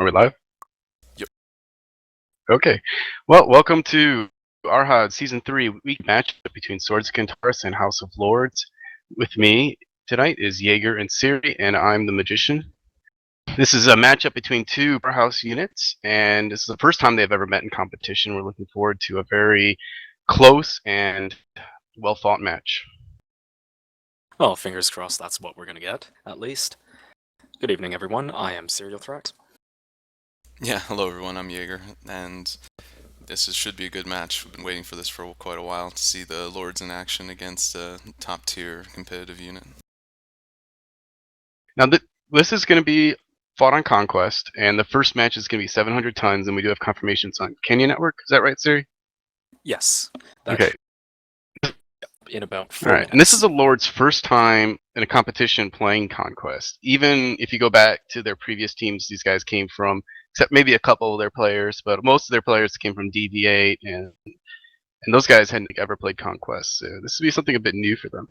Are we live? Yep. Okay. Well, welcome to RHoD Season 3 week matchup between Swords of Kentares and House of Lords. With me tonight is Jaeger and Siri, and I'm the Magician. This is a matchup between two powerhouse units, and this is the first time they've ever met in competition. We're looking forward to a very close and well-fought match. Well, fingers crossed that's what we're going to get, at least. Good evening, everyone. I am Serial Threat. Yeah, hello everyone, I'm Jaeger, and should be a good match. We've been waiting for this for quite a while to see the Lords in action against a top-tier competitive unit. Now, this is going to be fought on Conquest, and the first match is going to be 700 tons, and we do have confirmations on Canyon Network. Is that right, Siri? Yes. Okay. In about 4 minutes. And this is the Lord's first time in a competition playing Conquest. Even if you go back to their previous teams, these guys came from, except maybe a couple of their players, but most of their players came from DV8, and those guys hadn't ever played Conquest. So this would be something a bit new for them.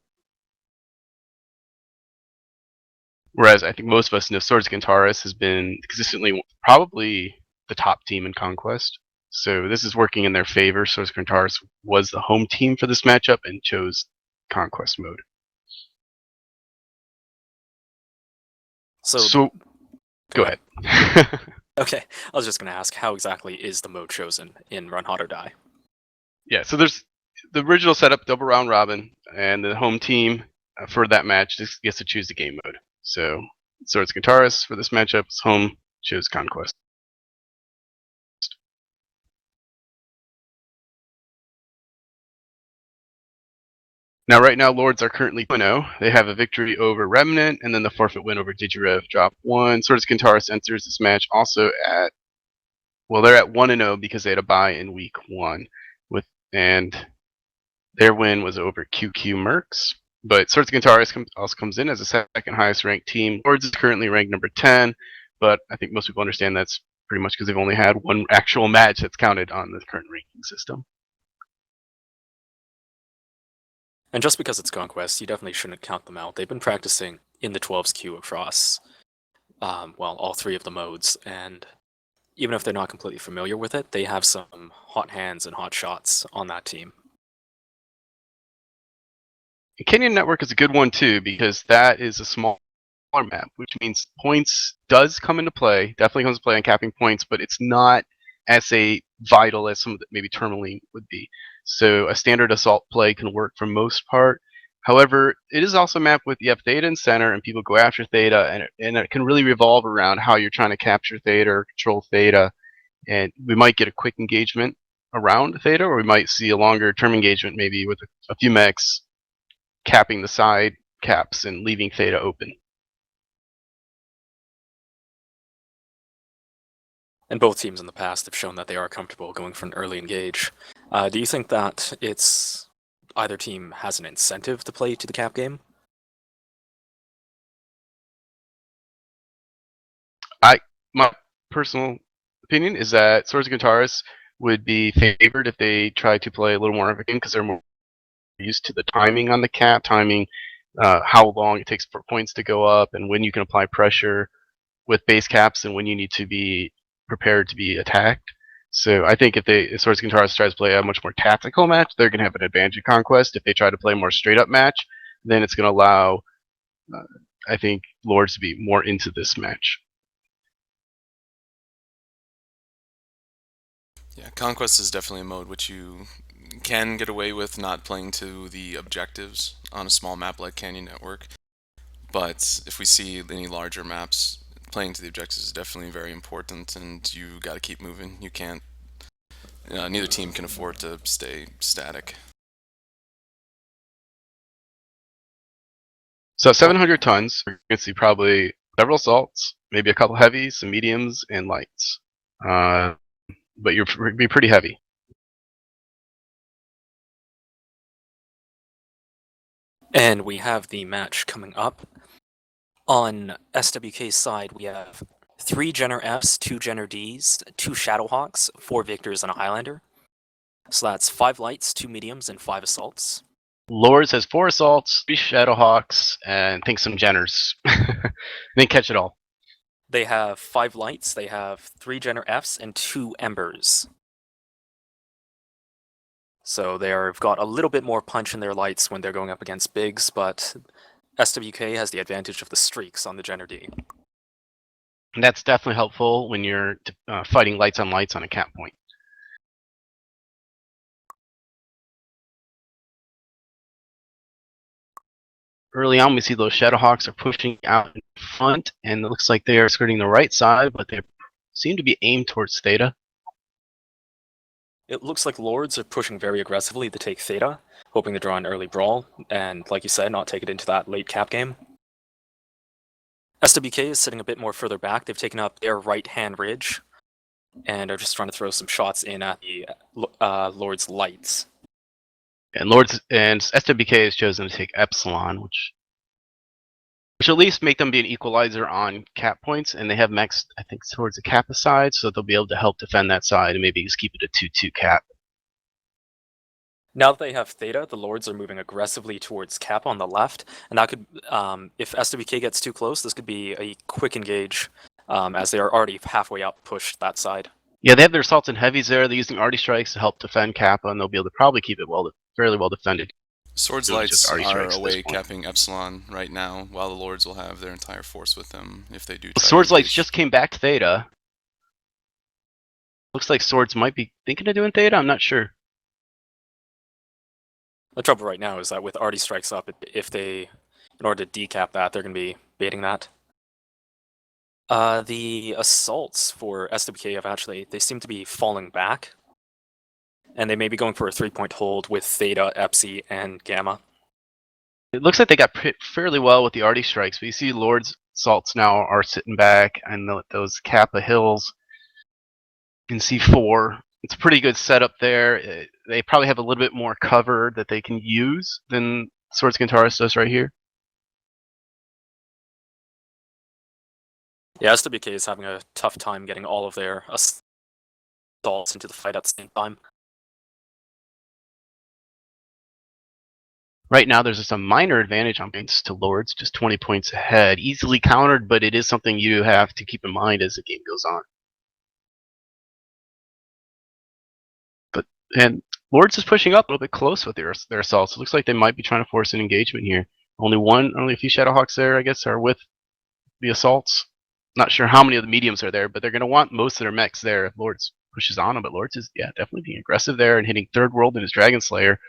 Whereas I think most of us know Swords of Kentares has been consistently probably the top team in Conquest. So this is working in their favor. Swords of Kentares was the home team for this matchup and chose Conquest mode. So go ahead. Okay, I was just going to ask, how exactly is the mode chosen in RHoD or Die? Yeah, so there's the original setup, double round robin, and the home team for that match just gets to choose the game mode. So Swords of Kentares for this matchup is home, chose Conquest. Now, right now, Lords are currently 2-0. They have a victory over Remnant, and then the forfeit win over Digirev, drop 1. Swords of Kentares enters this match also at, well, they're at 1-0 because they had a bye in week 1, and their win was over QQ Mercs. But Swords of Kentares also comes in as the second highest ranked team. Lords is currently ranked number 10, but I think most people understand that's pretty much because they've only had one actual match that's counted on the current ranking system. And just because it's Conquest, you definitely shouldn't count them out. They've been practicing in the 12's queue across, all 3 of the modes, and even if they're not completely familiar with it, they have some hot hands and hot shots on that team. Canyon Network is a good one too because that is a smaller map, which means points does come into play, definitely comes into play on capping points, but it's not as vital as some of the, maybe Tourmaline would be. So a standard assault play can work for most part. However, it is also a map with you have Theta in center, and people go after Theta, and it can really revolve around how you're trying to capture Theta or control Theta. And we might get a quick engagement around Theta, or we might see a longer term engagement, maybe with a few mechs capping the side caps and leaving Theta open. And both teams in the past have shown that they are comfortable going for an early engage. Do you think that either team has an incentive to play to the cap game? My personal opinion is that Swords of Kentares would be favored if they try to play a little more of a game because they're more used to the timing on the cap, how long it takes for points to go up, and when you can apply pressure with base caps, and when you need to be prepared to be attacked. So I think if Swords of Kentares tries to play a much more tactical match, they're going to have an advantage in Conquest. If they try to play a more straight up match, then it's going to allow, I think, Lords to be more into this match. Yeah, Conquest is definitely a mode which you can get away with not playing to the objectives on a small map like Canyon Network. But if we see any larger maps, playing to the objectives is definitely very important, and you got to keep moving. You can't. Neither team can afford to stay static. So 700 tons, we're going to see probably several assaults, maybe a couple heavies, some mediums, and lights. But you're be pretty heavy. And we have the match coming up. On SWK's side, we have 3 Jenner Fs, 2 Jenner Ds, 2 Shadowhawks, 4 Victors, and a Highlander. So that's 5 lights, 2 mediums, and 5 assaults. Lords has 4 assaults, 3 Shadowhawks, and I think some Jenners. They catch it all. They have 5 lights, they have 3 Jenner Fs, and 2 Embers. So they've got a little bit more punch in their lights when they're going up against bigs, but SWK has the advantage of the streaks on the Jenner D. And that's definitely helpful when you're fighting lights on a cap point. Early on, we see those Shadowhawks are pushing out in front, and it looks like they are skirting the right side, but they seem to be aimed towards Theta. It looks like Lords are pushing very aggressively to take Theta, hoping to draw an early brawl, and like you said, not take it into that late cap game. SWK is sitting a bit more further back. They've taken up their right-hand ridge, and are just trying to throw some shots in at the Lord's lights. And SWK has chosen to take Epsilon, which at least make them be an equalizer on cap points, and they have mechs, I think, towards the Kappa side, so they'll be able to help defend that side and maybe just keep it a 2-2 cap. Now that they have Theta, the Lords are moving aggressively towards Kappa on the left, and that could, if SWK gets too close, this could be a quick engage, as they are already halfway up pushed that side. Yeah, they have their assaults and heavies there. They're using arty strikes to help defend Kappa, and they'll be able to probably keep it fairly well defended. Swords Really Lights just arty are strikes at this away point. capping Epsilon right now, while the Lords will have their entire force with them if they do try Swords to Lights engage. just came back to Theta. Looks like Swords might be thinking of doing Theta, I'm not sure. The trouble right now is that with arty strikes up, in order to decap that, they're going to be baiting that. The assaults for SWK they seem to be falling back. And they may be going for a 3-point hold with Theta, Epsi, and Gamma. It looks like they got hit fairly well with the arty strikes, but you see Lord's assaults now are sitting back, and those Kappa hills in C4. It's a pretty good setup there. They probably have a little bit more cover that they can use than Swords Kentares does right here. Yeah, SWK is having a tough time getting all of their assaults into the fight at the same time. Right now, there's just a minor advantage on points to Lords, just 20 points ahead. Easily countered, but it is something you have to keep in mind as the game goes on. And Lords is pushing up a little bit close with their assaults. It looks like they might be trying to force an engagement here. Only a few Shadowhawks there, I guess, are with the assaults. Not sure how many of the mediums are there, but they're going to want most of their mechs there if Lords pushes on them. But Lords is, definitely being aggressive there and hitting Third World in his Dragon Slayer.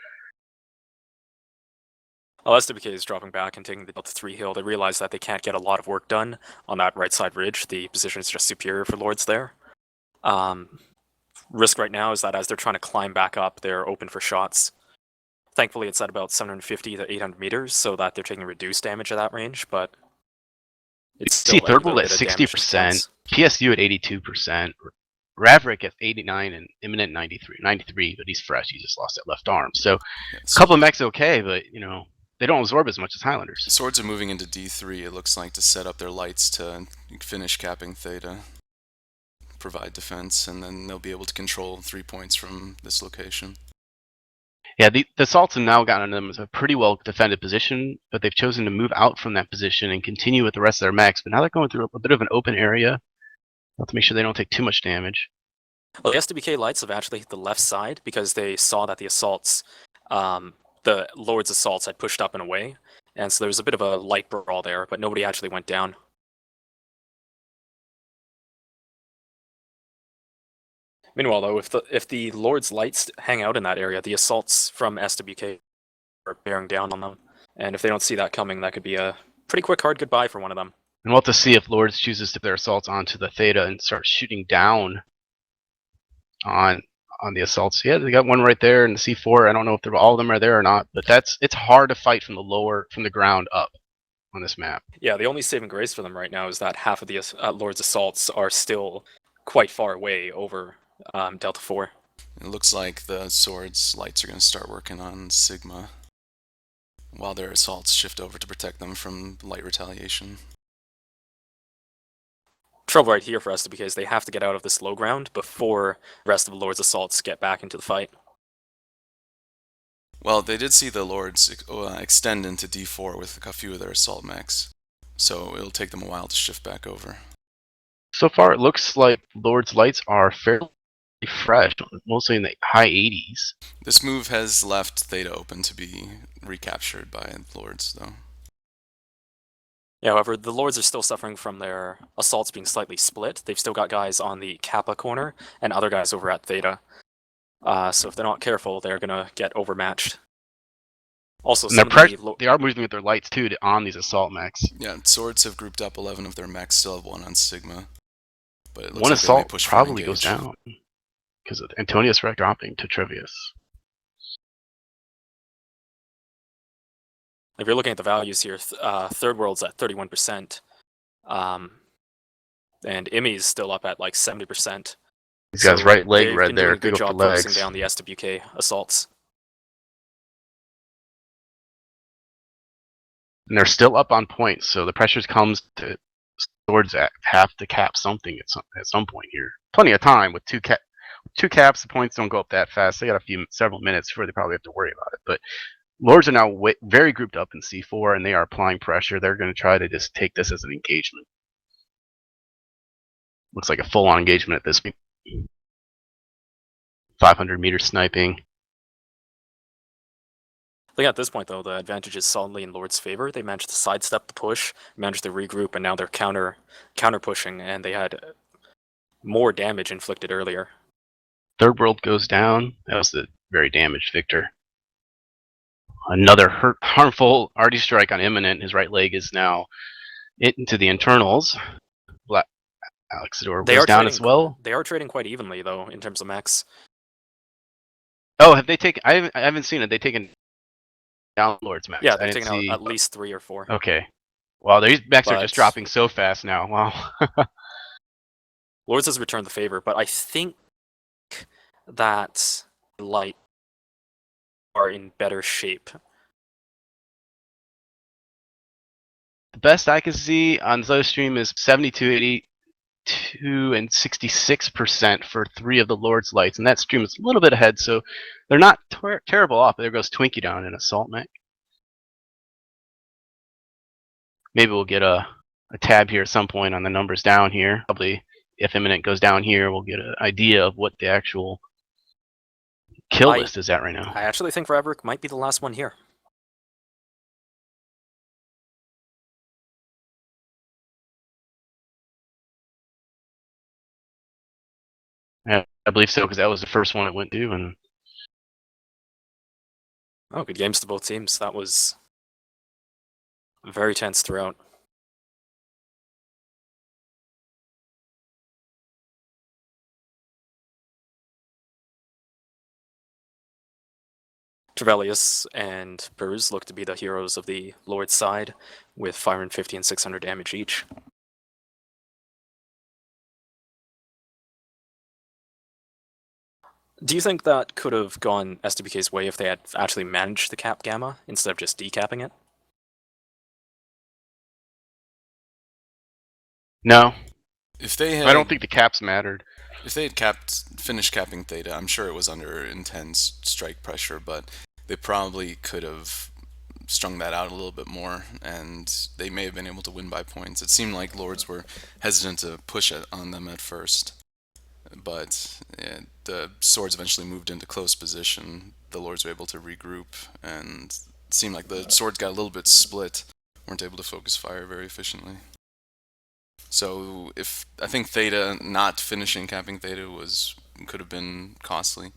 Well, SWK is dropping back and taking the Delta 3 hill. They realize that they can't get a lot of work done on that right side ridge. The position is just superior for Lords there. Risk right now is that as they're trying to climb back up, they're open for shots. Thankfully, it's at about 750 to 800 meters, so that they're taking reduced damage at that range, but it's still See Third World at 60%, PSU at 82%, Raverick at 89, and Imminent 93, but he's fresh. He just lost that left arm. So a couple of mechs okay, but they don't absorb as much as Highlanders. Swords are moving into D3, it looks like, to set up their lights to finish capping Theta, provide defense, and then they'll be able to control 3 points from this location. Yeah, the assaults have now gotten them as a pretty well defended position, but they've chosen to move out from that position and continue with the rest of their mechs. But now they're going through a bit of an open area. Have to make sure they don't take too much damage. Well, the SWK lights have actually hit the left side because they saw that the assaults, the Lord's assaults had pushed up and away, and so there was a bit of a light brawl there, but nobody actually went down. Meanwhile, though, if the Lord's lights hang out in that area, the assaults from SWK are bearing down on them, and if they don't see that coming, that could be a pretty quick hard goodbye for one of them. And we'll have to see if Lords chooses to put their assaults onto the Theta and start shooting down on the assaults. Yeah, they got one right there in the C4. I don't know if all of them are there or not, but it's hard to fight from the ground up on this map. Yeah, the only saving grace for them right now is that half of the Lord's assaults are still quite far away over Delta 4. It looks like the Swords lights are going to start working on Sigma, while their assaults shift over to protect them from light retaliation. Trouble right here for us because they have to get out of this low ground before the rest of the Lord's assaults get back into the fight. Well, they did see the Lords extend into D4 with a few of their assault mechs, so it'll take them a while to shift back over. So far, it looks like Lord's Lights are fairly fresh, mostly in the high 80s. This move has left Theta open to be recaptured by Lords, though. Yeah, however, the Lords are still suffering from their assaults being slightly split. They've still got guys on the Kappa corner and other guys over at Theta. So if they're not careful, they're gonna get overmatched. Also, And some of the they are moving with their lights too on these assault mechs. Yeah, Swords have grouped up 11 of their mechs, still have one on Sigma. But it looks One like they may assault push for probably engage. goes down because of Antonius Rec dropping to Trivius. if you're looking at the values here, Third World's at 31%, and Imi's still up at like 70%. He's got his right leg they've red been there. doing a good Big up the job closing legs. down the SWK assaults. And they're still up on points, so the pressure comes to Swords have to cap something at some point here. Plenty of time with two caps. The points don't go up that fast. They got several minutes before they probably have to worry about it. But Lords are now very grouped up in C4, and they are applying pressure. They're going to try to just take this as an engagement. Looks like a full-on engagement at this point. 500-meter sniping. I think at this point, though, the advantage is solidly in Lord's favor. They managed to sidestep the push, managed to regroup, and now they're counter pushing, and they had more damage inflicted earlier. Third World goes down. That was the very damaged Victor. Another harmful RD strike on Imminent. His right leg is now into the internals. Alexidor goes down as well. They are trading quite evenly, though, in terms of mechs. Oh, have they taken? I haven't seen it. They taken down Lord's max. Yeah, they've taken out at least 3 or 4. Okay. Wow, these mechs are just dropping so fast now. Wow. Lords has returned the favor, but I think that Light are in better shape. The best I can see on Zoe stream is 72, 82, and 66% for 3 of the Lord's Lights, and that stream is a little bit ahead, so they're not terrible off. There goes Twinkie down in Assault Mech. Maybe we'll get a tab here at some point on the numbers down here. Probably if Imminent goes down here, we'll get an idea of what the actual kill list is at right now. I actually think Raverick might be the last one here. Yeah, I believe so, because that was the first one it went to. And oh, good games to both teams. That was very tense throughout. Trevellius and Burrs look to be the heroes of the Lord's side, with 550 and 600 damage each. Do you think that could have gone SWK's way if they had actually managed the cap gamma instead of just decapping it? no, If they had, I don't think the caps mattered. If they had finished capping Theta, I'm sure it was under intense strike pressure, but they probably could have strung that out a little bit more, and they may have been able to win by points. It seemed like Lords were hesitant to push it on them at first, but the Swords eventually moved into close position. The Lords were able to regroup, and it seemed like the Swords got a little bit split, weren't able to focus fire very efficiently. So I think Theta not finishing capping Theta could have been costly,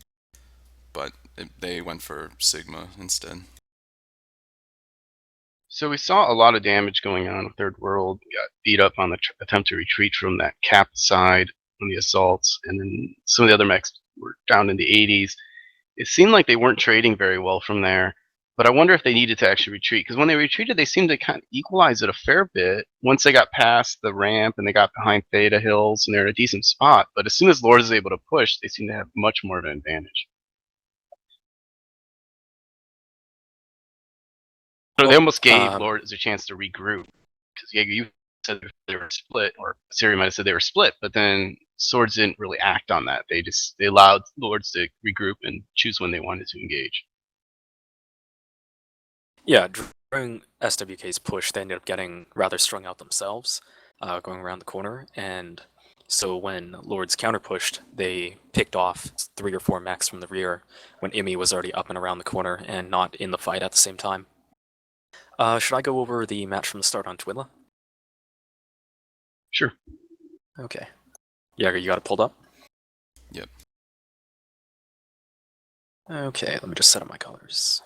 but they went for Sigma instead. So we saw a lot of damage going on in Third World. Got beat up on the attempt to retreat from that cap side on the assaults, and then some of the other mechs were down in the 80s. It seemed like they weren't trading very well from there. But I wonder if they needed to actually retreat, because when they retreated, they seemed to kind of equalize it a fair bit once they got past the ramp and they got behind Theta Hills, and they're in a decent spot. But as soon as Lord is able to push, they seem to have much more of an advantage. So they almost gave Lord a chance to regroup, because you said they were split, or Siri might have said they were split, but then Swords didn't really act on that. They allowed Lords to regroup and choose when they wanted to engage. Yeah, during SWK's push, they ended up getting rather strung out themselves, going around the corner, and So when Lords counterpushed, they picked off 3 or 4 mechs from the rear when Imi was already up and around the corner and not in the fight at the same time. Should I go over the match from the start on Twila? Sure. Okay. Yeah, you got it pulled up? Yep. Okay, let me just set up my colors.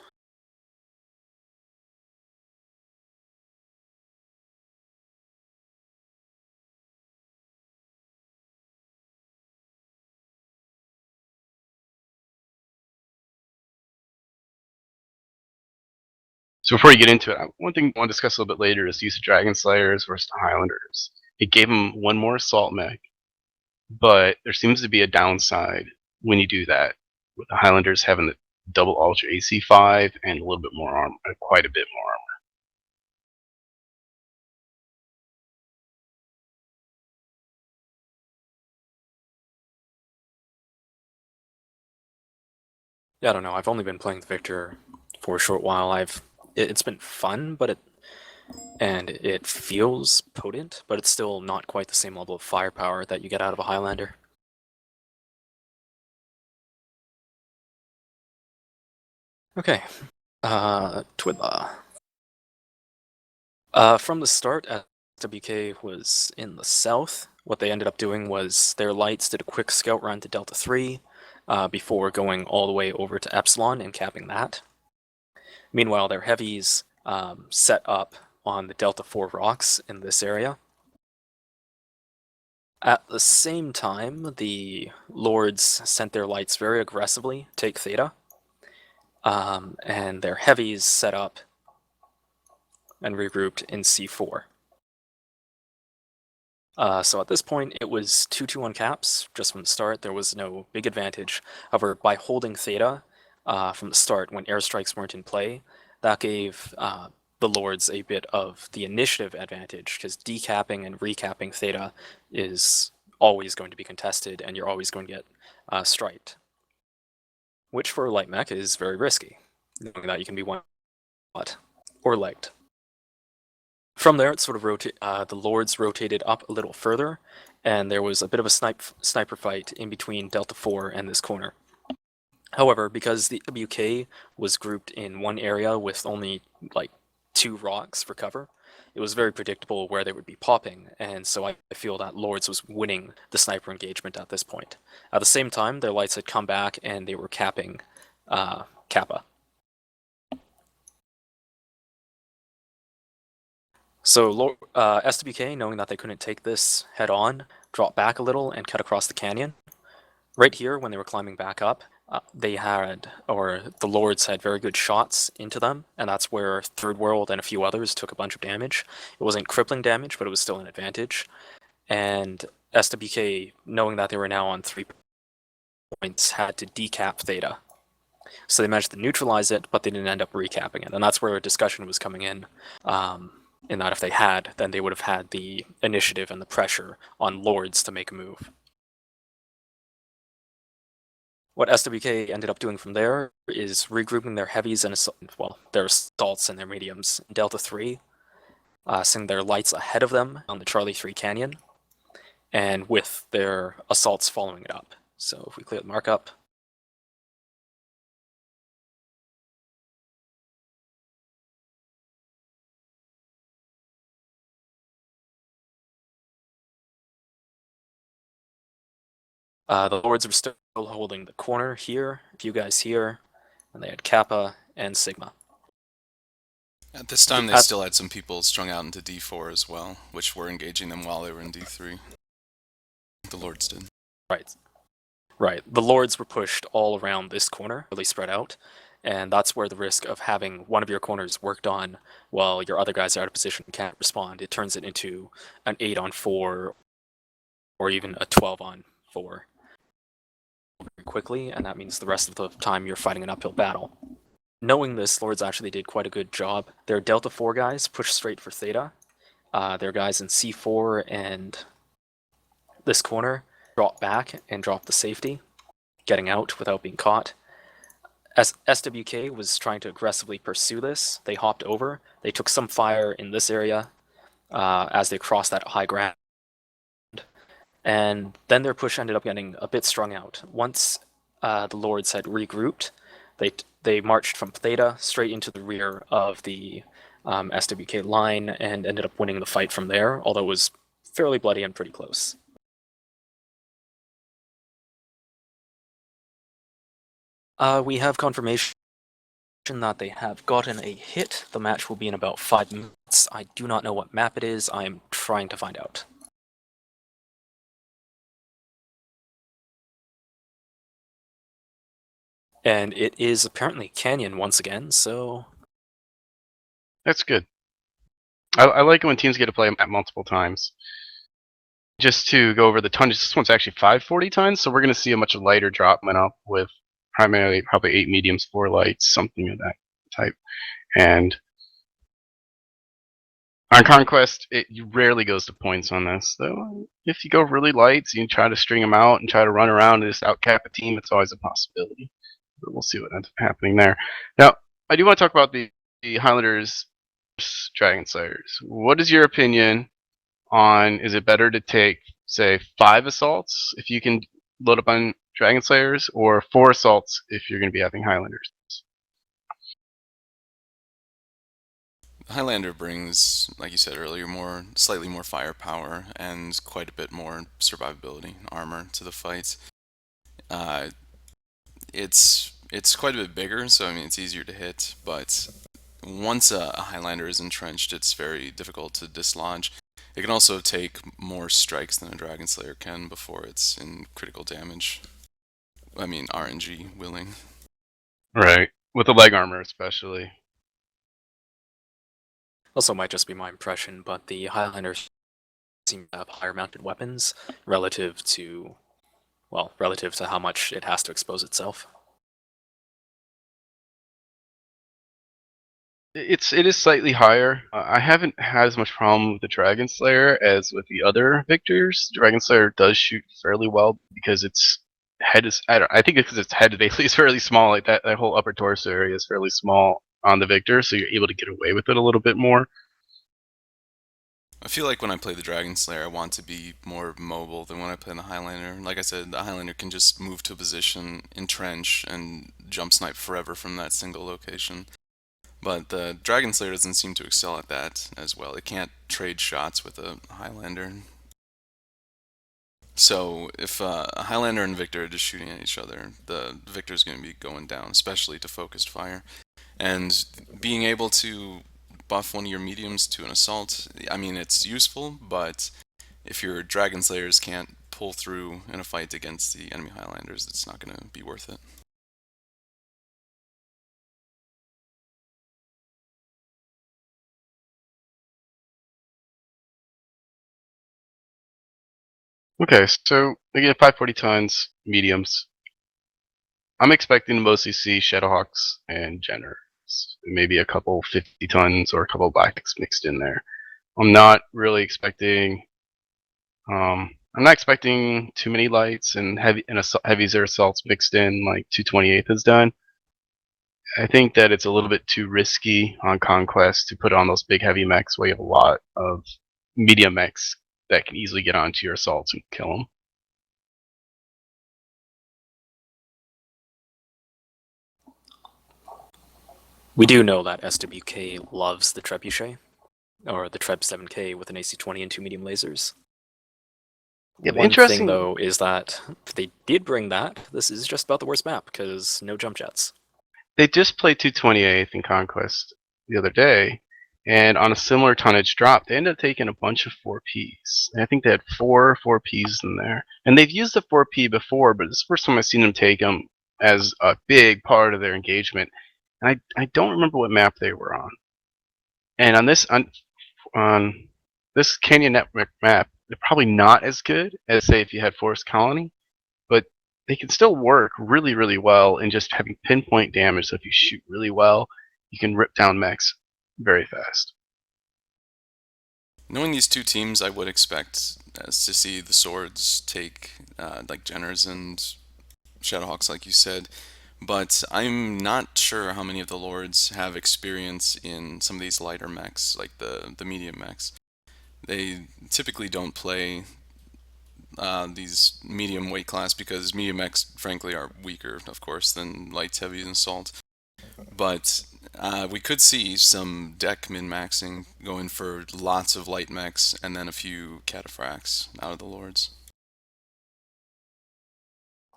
So before you get into it, one thing I want to discuss a little bit later is the use of Dragon Slayers versus the Highlanders. It gave them one more assault mech, but there seems to be a downside when you do that, with the Highlanders having the double Ultra AC5 and a little bit more armor, quite a bit more armor. Yeah, I don't know. I've only been playing the Victor for a short while. It's been fun, but it feels potent, but it's still not quite the same level of firepower that you get out of a Highlander. Okay, Twidla. From the start, SWK was in the south. What they ended up doing was their lights did a quick scout run to Delta 3 before going all the way over to Epsilon and capping that. Meanwhile, their heavies set up on the Delta 4 rocks in this area. At the same time, the Lords sent their lights very aggressively, take Theta, and their heavies set up and regrouped in C4. So at this point, it was 2-2 on caps, just from the start. There was no big advantage. However, by holding Theta from the start, when airstrikes weren't in play, that gave the Lords a bit of the initiative advantage, because decapping and recapping Theta is always going to be contested, and you're always going to get striped. Which for a light mech is very risky, knowing that you can be one shot or legged. From there, it sort of the Lords rotated up a little further, and there was a bit of a sniper fight in between Delta 4 and this corner. However, because the WK was grouped in one area with only like 2 rocks for cover, it was very predictable where they would be popping, and so I feel that Lords was winning the sniper engagement at this point. At the same time, their lights had come back and they were capping Kappa. So SWK, knowing that they couldn't take this head on, dropped back a little and cut across the canyon. Right here, when they were climbing back up, the Lords had very good shots into them, and that's where Third World and a few others took a bunch of damage. It wasn't crippling damage, but it was still an advantage. And SWK, knowing that they were now on 3 points, had to decap Theta. So they managed to neutralize it, but they didn't end up recapping it, and that's where a discussion was coming in that if they had, then they would have had the initiative and the pressure on Lords to make a move. What SWK ended up doing from there is regrouping their heavies and their assaults and their mediums in Delta 3, sending their lights ahead of them on the Charlie 3 canyon, and with their assaults following it up. So if we clear the markup, the Lords were still holding the corner here, a few guys here, and they had Kappa and Sigma. At this time, they still had some people strung out into D4 as well, which were engaging them while they were in D3. The Lords did. Right. The Lords were pushed all around this corner, really spread out, and that's where the risk of having one of your corners worked on while your other guys are out of position and can't respond, it turns it into an 8-on-4 or even a 12-on-4 very quickly, and that means the rest of the time you're fighting an uphill battle. Knowing this, Lords actually did quite a good job. Their Delta 4 guys pushed straight for Theta. Their guys in C4 and this corner dropped back and dropped the safety, getting out without being caught. As SWK was trying to aggressively pursue this, they hopped over. They took some fire in this area as they crossed that high ground. And then their push ended up getting a bit strung out. Once the Lords had regrouped, they marched from Theta straight into the rear of the SWK line and ended up winning the fight from there, although it was fairly bloody and pretty close. We have confirmation that they have gotten a hit. The match will be in about 5 minutes. I do not know what map it is. I am trying to find out. And it is apparently Canyon once again, so... That's good. I like it when teams get to play a map multiple times. Just to go over the tonnage, this one's actually 540 tons, so we're going to see a much lighter drop went up with primarily probably 8 mediums, 4 lights, something of that type. And on Conquest, it rarely goes to points on this, though. If you go really lights, you try to string them out and try to run around and just outcap a team, it's always a possibility. But we'll see what ends up happening there. Now, I do want to talk about the Highlanders Dragon Slayers. What is your opinion on, is it better to take, say, 5 assaults if you can load up on Dragon Slayers, or 4 assaults if you're going to be having Highlanders? Highlander brings, like you said earlier, slightly more firepower and quite a bit more survivability and armor to the fight. Uh, it's quite a bit bigger, so I mean it's easier to hit, but once a Highlander is entrenched, it's very difficult to dislodge. It can also take more strikes than a Dragon Slayer can before it's in critical damage. I mean RNG willing. Right. With the leg armor especially. Also might just be my impression, but the Highlanders seem to have higher mounted weapons relative to how much it has to expose itself. It is slightly higher. I haven't had as much problem with the Dragon Slayer as with the other Victors. Dragon Slayer does shoot fairly well because its head is, I think it's because its head basically is fairly small. Like that whole upper torso area is fairly small on the Victor, so you're able to get away with it a little bit more. I feel like when I play the Dragon Slayer, I want to be more mobile than when I play the Highlander. Like I said, the Highlander can just move to a position, entrench, and jump snipe forever from that single location. But the Dragon Slayer doesn't seem to excel at that as well. It can't trade shots with a Highlander. So if a Highlander and Victor are just shooting at each other, the Victor's going to be going down, especially to focused fire. And being able to buff one of your mediums to an assault, I mean, it's useful, but if your Dragon Slayers can't pull through in a fight against the enemy Highlanders, it's not going to be worth it. Okay, so again, 540 tons, mediums. I'm expecting to mostly see Shadowhawks and Jenners. Maybe a couple 50 tons or a couple Blacks mixed in there. I'm not really expecting. I'm not expecting too many lights and heavies or assaults mixed in like 228 has done. I think that it's a little bit too risky on Conquest to put on those big heavy mechs where you have a lot of medium mechs that can easily get onto your assaults and kill them. We do know that SWK loves the Trebuchet, or the Treb 7K with an AC-20 and 2 medium lasers. Yeah, One interesting thing, though, is that if they did bring that, this is just about the worst map, because no jump jets. They just played 228th in Conquest the other day, and on a similar tonnage drop, they ended up taking a bunch of 4Ps. And I think they had 4Ps in there. And they've used the 4P before, but it's the first time I've seen them take them as a big part of their engagement. And I don't remember what map they were on. And on this Canyon Network map, they're probably not as good as, say, if you had Forest Colony, but they can still work really, really well in just having pinpoint damage. So if you shoot really well, you can rip down mechs very fast. Knowing these two teams, I would expect to see the swords take like Jenners and Shadowhawks, like you said. But I'm not sure how many of the lords have experience in some of these lighter mechs, like the medium mechs. They typically don't play these medium weight class, because medium mechs, frankly, are weaker, of course, than lights, heavies, and salt. But we could see some deck min-maxing going for lots of light mechs and then a few cataphracts out of the lords.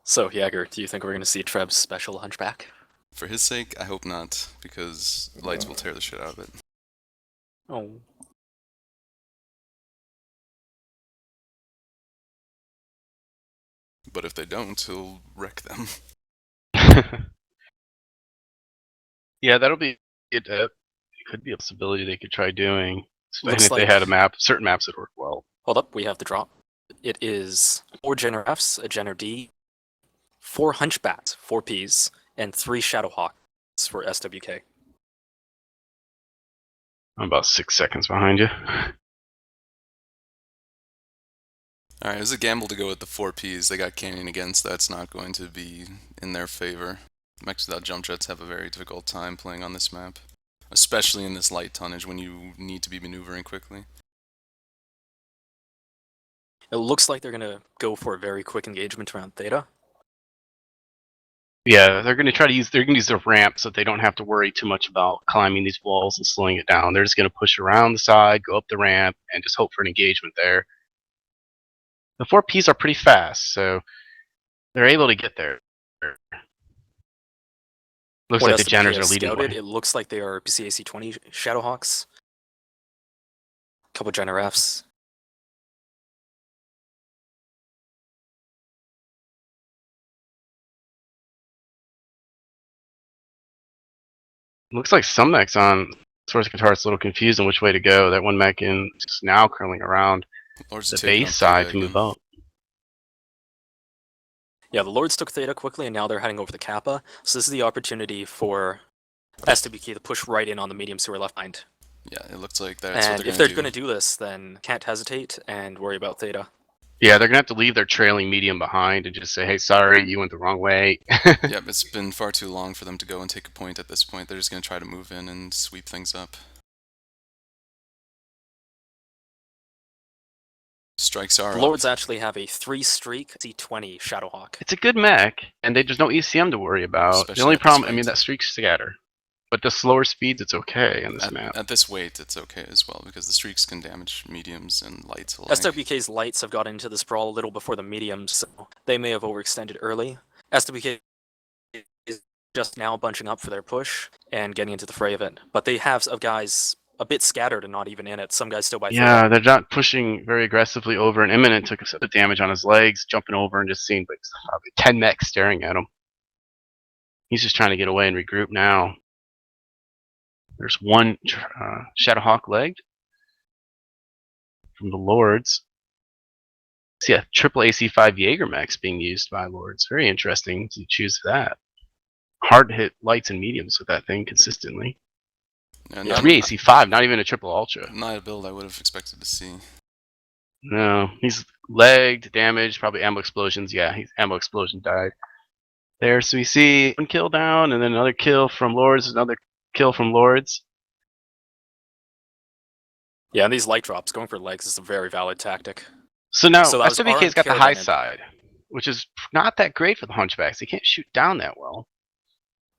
So, Jaeger, do you think we're going to see Treb's special hunchback? For his sake, I hope not, because lights will tear the shit out of it. Oh. But if they don't, he'll wreck them. Yeah, that'll be it. It could be a possibility they could try doing, especially Looks if they like- had a map, certain maps that work well. Hold up, we have the drop. It is 4 Jenner Fs, a Jenner D, 4 Hunchbacks, 4 Ps, and 3 Shadowhawks for SWK. I'm about 6 seconds behind you. Alright, it was a gamble to go with the 4 Ps. They got Canyon against. That's not going to be in their favor. Mechs without jump jets have a very difficult time playing on this map, especially in this light tonnage when you need to be maneuvering quickly. It looks like they're going to go for a very quick engagement around Theta. Yeah, they're going to try to use their ramp so that they don't have to worry too much about climbing these walls and slowing it down. They're just going to push around the side, go up the ramp, and just hope for an engagement there. The 4 Ps are pretty fast, so they're able to get there. Looks like the Jenners are leading the way. It looks like they are PCAC 20 Shadowhawks. A couple Jenner Fs. Looks like some mechs on Source Kentares a little confused on which way to go. That one mech in just now curling around Lords the are taking base up side Theta to move again. up. Yeah, the Lords took Theta quickly, and now they're heading over to Kappa. So this is the opportunity for SWK to push right in on the mediums who are left behind. Yeah, it looks like that's what And they're if going they're to going to do this, then can't hesitate and worry about Theta. Yeah, they're gonna have to leave their trailing medium behind and just say, "Hey, sorry, you went the wrong way." Yep, it's been far too long for them to go and take a point at this point. They're just going to try to move in and sweep things up. Strikes are The up. Lords actually have a 3-streak C20 Shadowhawk. It's a good mech, and there's no ECM to worry about. Especially The only at this problem, I rate. mean, that streaks scatter. But the slower speeds, it's okay on this map. At this weight, it's okay as well, because the streaks can damage mediums and lights alike. SWK's lights have got into this brawl a little before the mediums, so they may have overextended early. SWK is just now bunching up for their push and getting into the fray of it. But they have guys a bit scattered and not even in it. Some guys still by Yeah, they're not pushing very aggressively over. And Imminent took a set of damage on his legs, jumping over and just seeing like 10 mechs staring at him. He's just trying to get away and regroup now. There's one Shadowhawk legged from the Lords. See a triple AC5 Jaeger mechs being used by Lords. Very interesting to choose that. Hard to hit lights and mediums with that thing consistently. Yeah, 3 AC5, not even a triple ultra. Not a build I would have expected to see. No, he's legged, damaged, probably ammo explosions. Yeah, he's ammo explosion died. There, so we see one kill down, and then another kill from Lords, another kill from Lords. Yeah, and these light drops, going for legs is a very valid tactic. So now So that was SWK's got the Arn high Kierden. side, which is not that great for the Hunchbacks. They can't shoot down that well.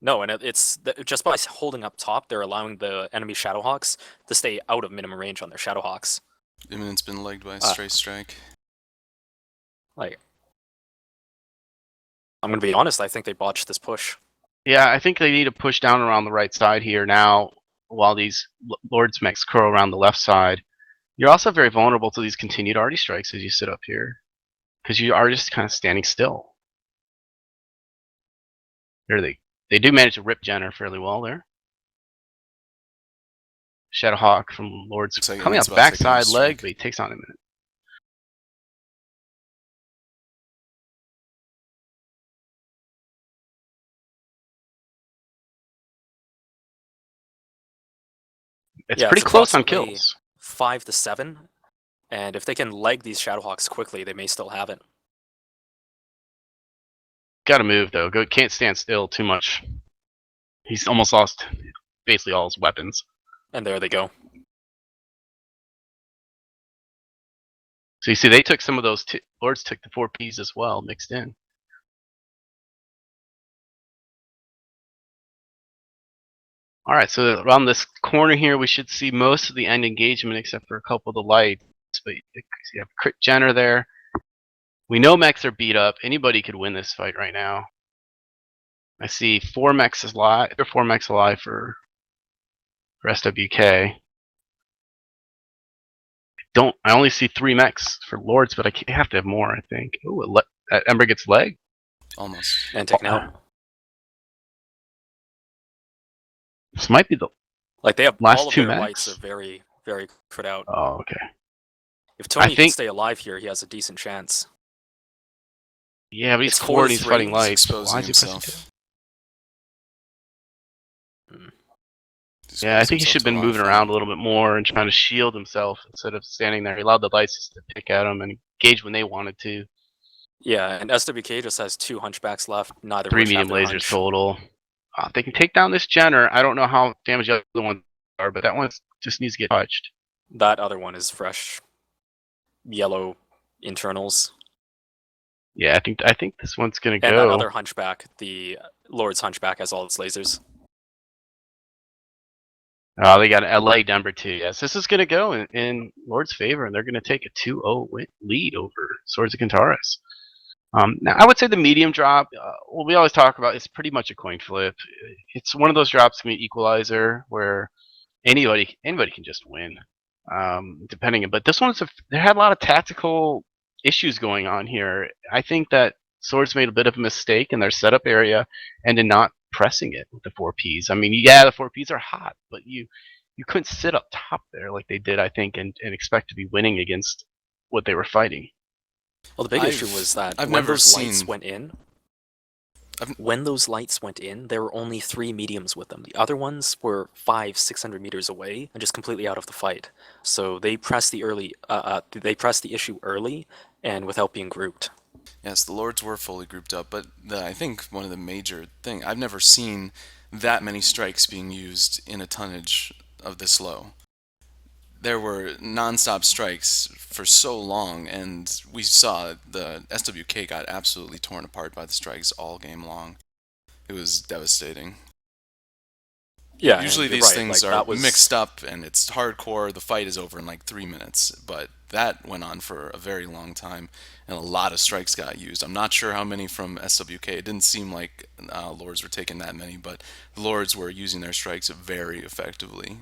No, and it's just by holding up top, they're allowing the enemy Shadowhawks to stay out of minimum range on their Shadowhawks. Imminent's been legged by a stray strike. Like, I'm gonna be honest, I think they botched this push. Yeah, I think they need to push down around the right side here now while these Lords mechs curl around the left side. You're also very vulnerable to these continued arty strikes as you sit up here, because you are just kind of standing still. There they do manage to rip Jenner fairly well there. Shadowhawk from Lords Looks like coming out Imminent's the about to take another backside leg, strike. but he takes on Imminent. It's Yeah, pretty it's close on approximately kills. 5 to 7, and if they can leg these Shadowhawks quickly, they may still have it. Gotta move though. Can't stand still too much. He's almost lost basically all his weapons. And there they go. So you see, they took some of those. Lords took the 4Ps as well, mixed in. All right, so around this corner here, we should see most of the end engagement except for a couple of the lights. But you have Crit Jenner there. We know mechs are beat up. Anybody could win this fight right now. I see 4 mechs alive, or 4 mechs alive for SWK. I only see 3 mechs for Lords, but I have to have more, I think. Ooh, Ember gets leg. Almost. And taken out. This might be the Like, they have last all of 2 their mechs. lights are very, very crit out. Oh, okay. If Tony can think- stay alive here, he has a decent chance. Yeah, but he's It's core and he's 4-3. fighting He's lights. Why exposing is he pressing himself. Hmm. Yeah, I think he should have been moving around a little bit more and trying to shield himself instead of standing there. He allowed the lights just to pick at him and engage when they wanted to. Yeah, and SWK just has 2 hunchbacks left. Neither 3 which have medium their lasers hunch. total. They can take down this Jenner. I don't know how damaged the other ones are, but that one just needs to get touched. That other one is fresh yellow internals. Yeah, I think this one's gonna And go. that other hunchback, the Lord's hunchback, has all its lasers. Oh, they got a leg number 2. Yes, this is gonna go in Lord's favor, and they're gonna take a 2-0 lead over Swords of Kentares. Now, I would say the medium drop, what we always talk about, is pretty much a coin flip. It's one of those drops can be equalizer where anybody can just win, depending. But this one's they had a lot of tactical issues going on here. I think that Swords made a bit of a mistake in their setup area and in not pressing it with the 4Ps. I mean, yeah, the 4Ps are hot, but you couldn't sit up top there like they did, I think, and expect to be winning against what they were fighting. Well, the big issue was that I've when never those lights seen- went in, there were only 3 mediums with them. The other ones were 500-600 meters away and just completely out of the fight. So they pressed the issue early and without being grouped. Yes, the Lords were fully grouped up, but I think one of the major thing, I've never seen that many strikes being used in a tonnage of this low. There were non-stop strikes for so long, and we saw the SWK got absolutely torn apart by the strikes all game long. It was devastating. Yeah, Usually and you're these right, things like, are that was mixed up and it's hardcore, the fight is over in like 3 minutes, but that went on for a very long time and a lot of strikes got used. I'm not sure how many from SWK. It didn't seem like Lords were taking that many, but the Lords were using their strikes very effectively.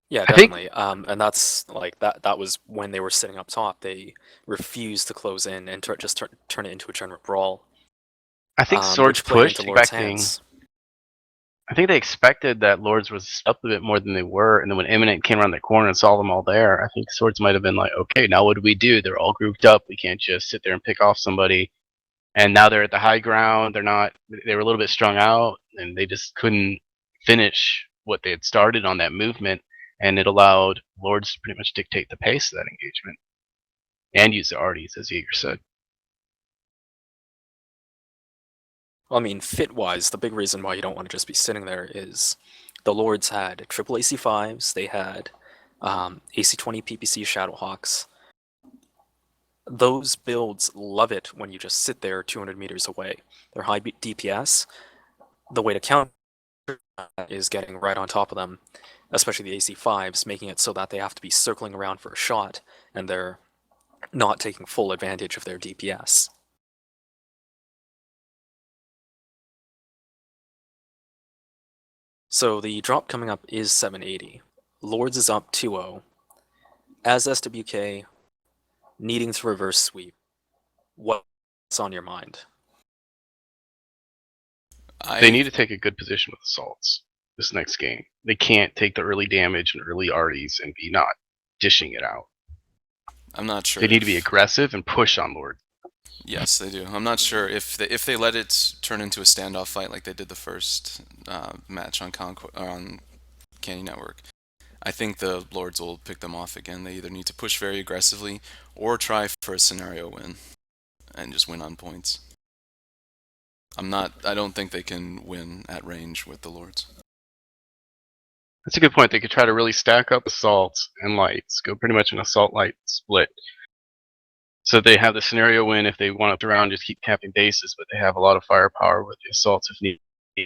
Yeah, I think- definitely. And that's like that was when they were sitting up top. They refused to close in and just turn it into a general brawl. I think Swords which played pushed, into Lord's expecting. hands. I think they expected that Lords was up a bit more than they were, and then when Imminent came around the corner and saw them all there, I think Swords might have been like, okay, now what do we do? They're all grouped up. We can't just sit there and pick off somebody. And now they're at the high ground. They were a little bit strung out, and they just couldn't finish what they had started on that movement, and it allowed Lords to pretty much dictate the pace of that engagement and use the arties, as Jaeger said. Well, I mean, fit-wise, the big reason why you don't want to just be sitting there is the Lords had triple AC5s, they had AC20 PPC Shadowhawks. Those builds love it when you just sit there 200 meters away. They're high DPS. The way to counter that is getting right on top of them, especially the AC5s, making it so that they have to be circling around for a shot, and they're not taking full advantage of their DPS. So the drop coming up is 780. Lords is up 2-0. As SWK, needing to reverse sweep, what's on your mind? They need to take a good position with assaults this next game. They can't take the early damage and early arties and be not dishing it out. I'm not sure. They need to be aggressive and push on Lord. Yes, they do. I'm not sure if they let it turn into a standoff fight like they did the first match on Canyon Network. I think the Lords will pick them off again. They either need to push very aggressively or try for a scenario win and just win on points. I don't think they can win at range with the Lords. That's a good point. They could try to really stack up assaults and lights, go pretty much an assault light split. So they have the scenario win if they want to around just keep capping bases, but they have a lot of firepower with the assaults if need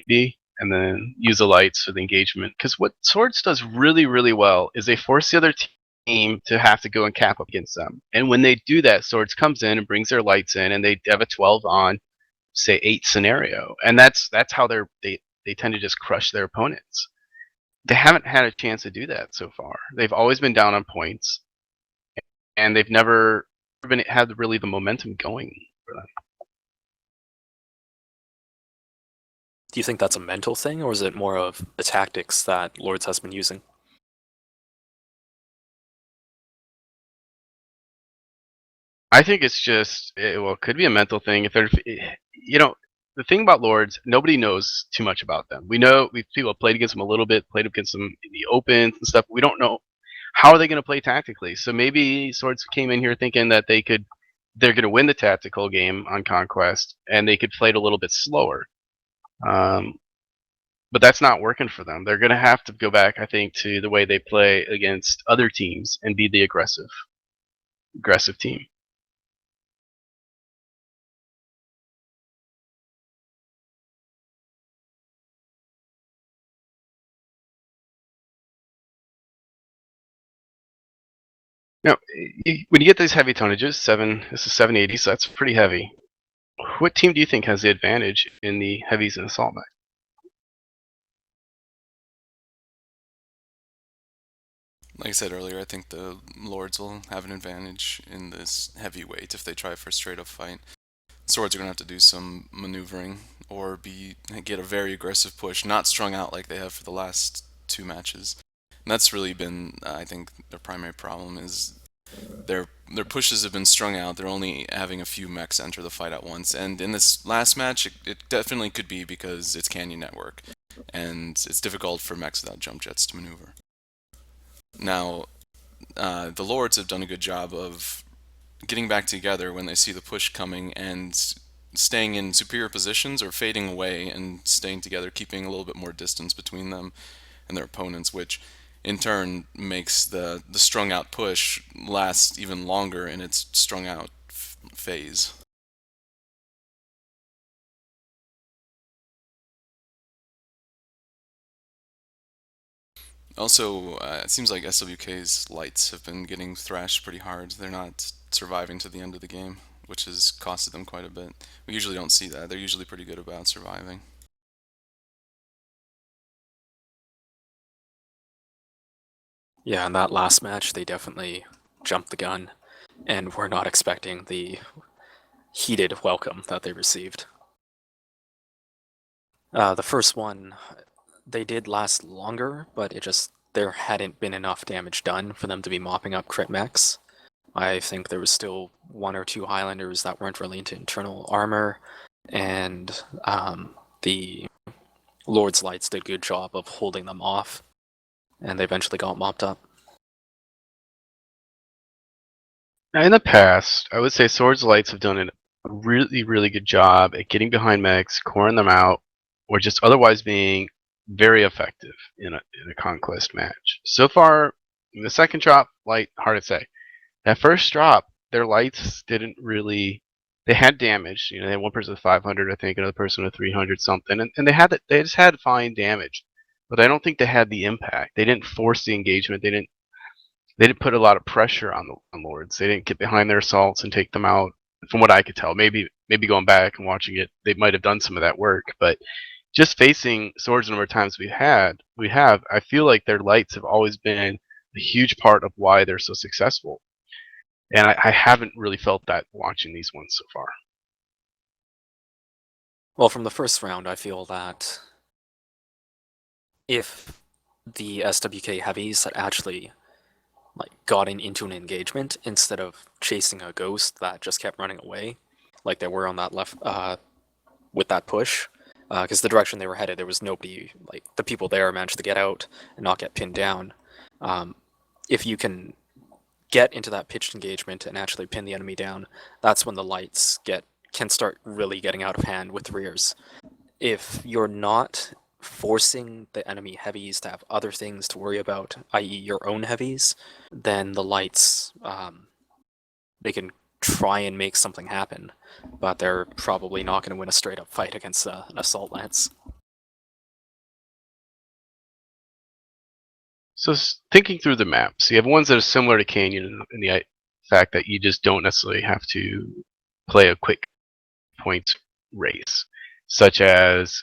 be, and then use the lights for the engagement. Because what Swords does really, really well is they force the other team to have to go and cap up against them. And when they do that, Swords comes in and brings their lights in, and they have a 12 on, say 8 scenario, and that's how they tend to just crush their opponents. They haven't had a chance to do that so far. They've always been down on points, and they've never had really the momentum going for them. Do you think that's a mental thing, or is it more of the tactics that Lords has been using? I think it's just it could be a mental thing. If they're, the thing about Lords, nobody knows too much about them. People have played against them a little bit, played against them in the opens and stuff. We don't know how are they going to play tactically. So maybe Swords came in here thinking that they're going to win the tactical game on Conquest, and they could play it a little bit slower. But that's not working for them. They're going to have to go back, I think, to the way they play against other teams and be the aggressive team. Now, when you get these heavy tonnages, this is 780, so that's pretty heavy. What team do you think has the advantage in the heavies and assault mech? Like I said earlier, I think the Lords will have an advantage in this heavyweight if they try for a straight up fight. Swords are going to have to do some maneuvering or get a very aggressive push, not strung out like they have for the last 2 matches. And that's really been, I think, their primary problem is their pushes have been strung out. They're only having a few mechs enter the fight at once. And in this last match, it definitely could be because it's Canyon Network, and it's difficult for mechs without jump jets to maneuver. Now, the Lords have done a good job of getting back together when they see the push coming and staying in superior positions or fading away and staying together, keeping a little bit more distance between them and their opponents, which in turn makes the strung out push last even longer in its strung out phase. Also, it seems like SWK's lights have been getting thrashed pretty hard. They're not surviving to the end of the game, which has costed them quite a bit. We usually don't see that. They're usually pretty good about surviving. Yeah, in that last match, they definitely jumped the gun, and were not expecting the heated welcome that they received. The first one, they did last longer, but there hadn't been enough damage done for them to be mopping up crit mechs. I think there was still 1 or 2 Highlanders that weren't really into internal armor, and the Lord's Lights did a good job of holding them off, and they eventually got mopped up. In the past, I would say Swords Lights have done a really, really good job at getting behind mechs, coring them out, or just otherwise being very effective in a Conquest match. So far, in the second drop, light, hard to say. That first drop, their lights didn't really. They had damage. They had one person with 500, I think, another person with 300 something, and they just had fine damage. But I don't think they had the impact. They didn't force the engagement. They didn't put a lot of pressure on the Lords. They didn't get behind their assaults and take them out. From what I could tell, maybe going back and watching it, they might have done some of that work. But just facing Swords the number of times we have, I feel like their lights have always been a huge part of why they're so successful. And I haven't really felt that watching these ones so far. Well, from the first round, I feel that if the SWK heavies had actually gotten into an engagement instead of chasing a ghost that just kept running away, like they were on that left with that push, because the direction they were headed, there was nobody. The people there managed to get out and not get pinned down. If you can get into that pitched engagement and actually pin the enemy down, that's when the lights can start really getting out of hand with rears. If you're not forcing the enemy heavies to have other things to worry about, i.e. your own heavies, then the lights, they can try and make something happen, but they're probably not going to win a straight-up fight against an assault lance. So thinking through the maps, you have ones that are similar to Canyon in the fact that you just don't necessarily have to play a quick point race, such as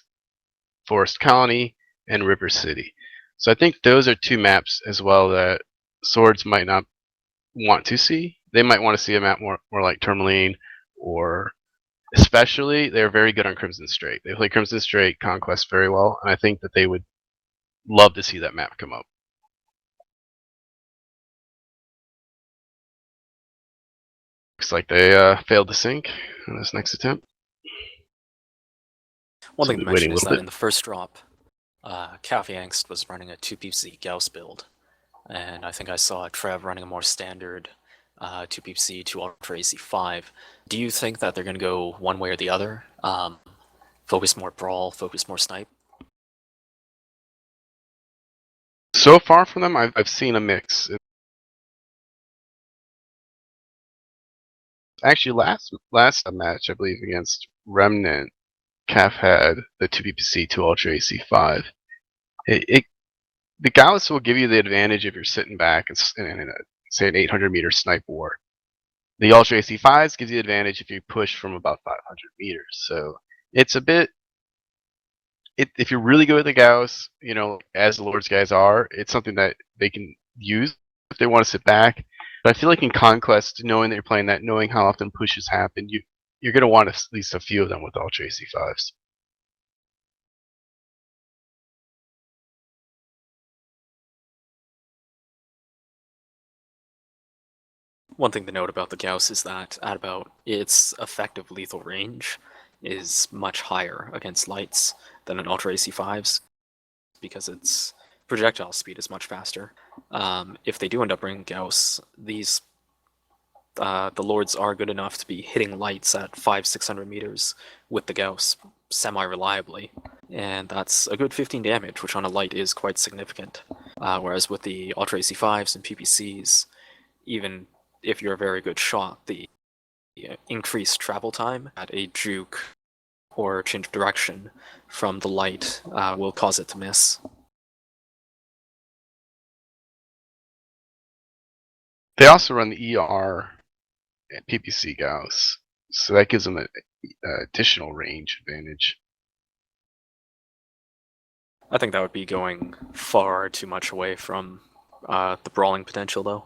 Forest Colony and River City. So I think those are two maps as well that Swords might not want to see. They might want to see a map more like Tourmaline, or especially they're very good on Crimson Strait. They play Crimson Strait Conquest very well, and I think that they would love to see that map come up. Looks like they failed to sync on this next attempt. One So thing to we're waiting mention a is little that bit. in the first drop, Cafe Angst was running a 2PPC Gauss build, and I think I saw Trev running a more standard 2PPC 2 Ultra AC5. Do you think that they're going to go one way or the other? Focus more brawl, focus more snipe? So far from them, I've seen a mix. Actually, last match, I believe, against Remnant, Caf had the 2PPC 2 Ultra AC5. The Gauss will give you the advantage if you're sitting back and in a, say, an 800-meter snipe war. The Ultra AC5s gives you the advantage if you push from about 500 meters. So it's a bit. If you're really good with the Gauss, as the Lords guys are, it's something that they can use if they want to sit back. But I feel like in Conquest, knowing that you're playing that, knowing how often pushes happen, you're going to want at least a few of them with Ultra AC5s. One thing to note about the Gauss is that at about its effective lethal range is much higher against lights than an Ultra AC5's, because its projectile speed is much faster. If they do end up bringing Gauss, the Lords are good enough to be hitting lights at 500-600 meters with the Gauss semi-reliably, and that's a good 15 damage, which on a light is quite significant. Whereas with the Ultra AC5s and PPCs, even if you're a very good shot, the increased travel time at a juke or change of direction from the light will cause it to miss. They also run the ER and PPC Gauss, so that gives them an additional range advantage. I think that would be going far too much away from the brawling potential, though.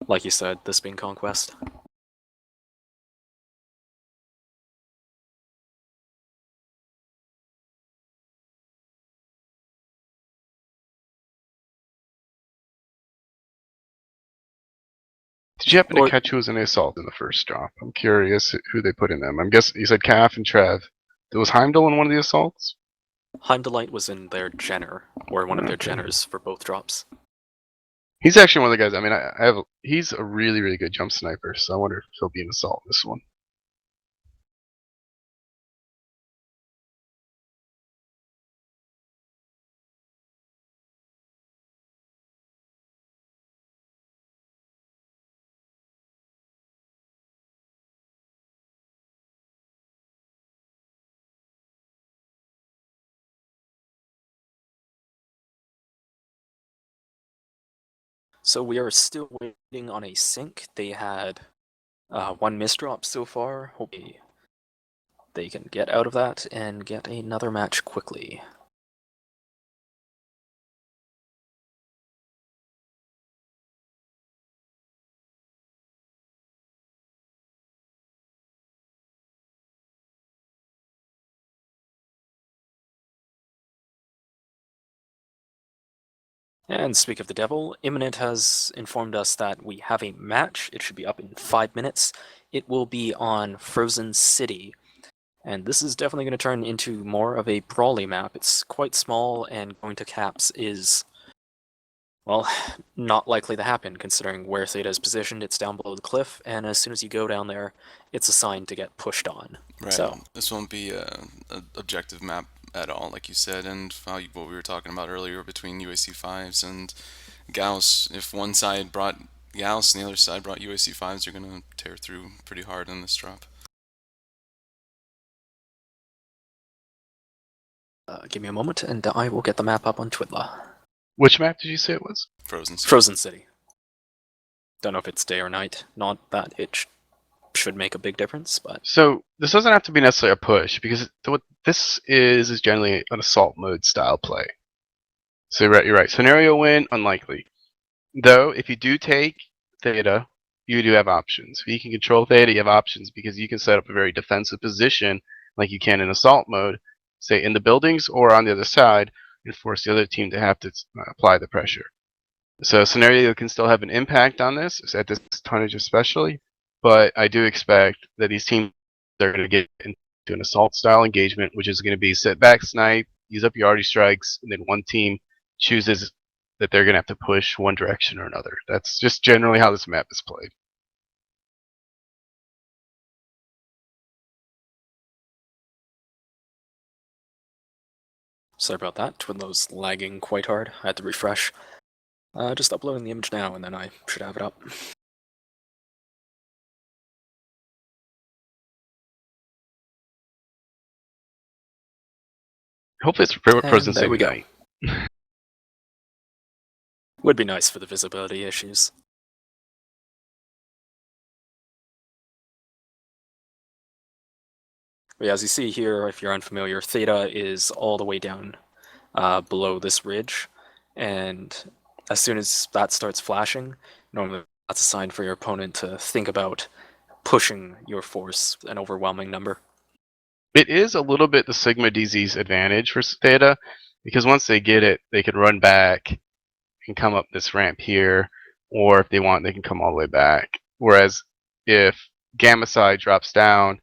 Like you said, this being Conquest. Did you happen to catch who was in the assault in the first drop? I'm curious who they put in them. I'm guessing you said Caf and Trev. Was Heimdall in one of the assaults? Heimdallite was in their Jenner, or one of their Jenners for both drops. He's actually one of the guys. I mean, he's a really, really good jump sniper, so I wonder if he'll be in assault in this one. So we are still waiting on a sync. They had one misdrop so far. Hopefully they can get out of that and get another match quickly. And speak of the devil, Imminent has informed us that we have a match. It should be up in 5 minutes. It will be on Frozen City. And this is definitely going to turn into more of a brawly map. It's quite small, and going to caps is, well, not likely to happen, considering where Theta is positioned. It's down below the cliff, and as soon as you go down there, it's a sign to get pushed on. Right. So this won't be an objective map at all, like you said, and what we were talking about earlier between UAC 5s and Gauss. If one side brought Gauss and the other side brought UAC 5s, you're going to tear through pretty hard in this drop. Give me a moment, and I will get the map up on Twiddler. Which map did you say it was? Frozen City. Frozen City. Don't know if it's day or night. Not that it should make a big difference, but So this doesn't have to be necessarily a push, because what this is generally an assault mode style play. So you're right. Scenario win, unlikely. Though, if you do take Theta, you do have options. If you can control Theta, you have options because you can set up a very defensive position like you can in assault mode, say in the buildings or on the other side, and force the other team to have to apply the pressure. So scenario can still have an impact on this, at this tonnage especially, but I do expect that these teams are going to get into an assault style engagement, which is going to be sit back, snipe, use up your arty strikes, and then one team chooses that they're going to have to push one direction or another. That's just generally how this map is played. sorry about that. Twiddler's lagging quite hard. I had to refresh. Just uploading the image now, and then I should have it up. Hopefully it's Frozen there we go. City. Would be nice for the visibility issues. But yeah, as you see here, if you're unfamiliar, Theta is all the way down below this ridge, and as soon as that starts flashing, normally that's a sign for your opponent to think about pushing your force an overwhelming number. It is a little bit the Sigma DZ's advantage for Theta, because once they get it, they can run back and come up this ramp here, or if they want, they can come all the way back. Whereas if Gamma side drops down,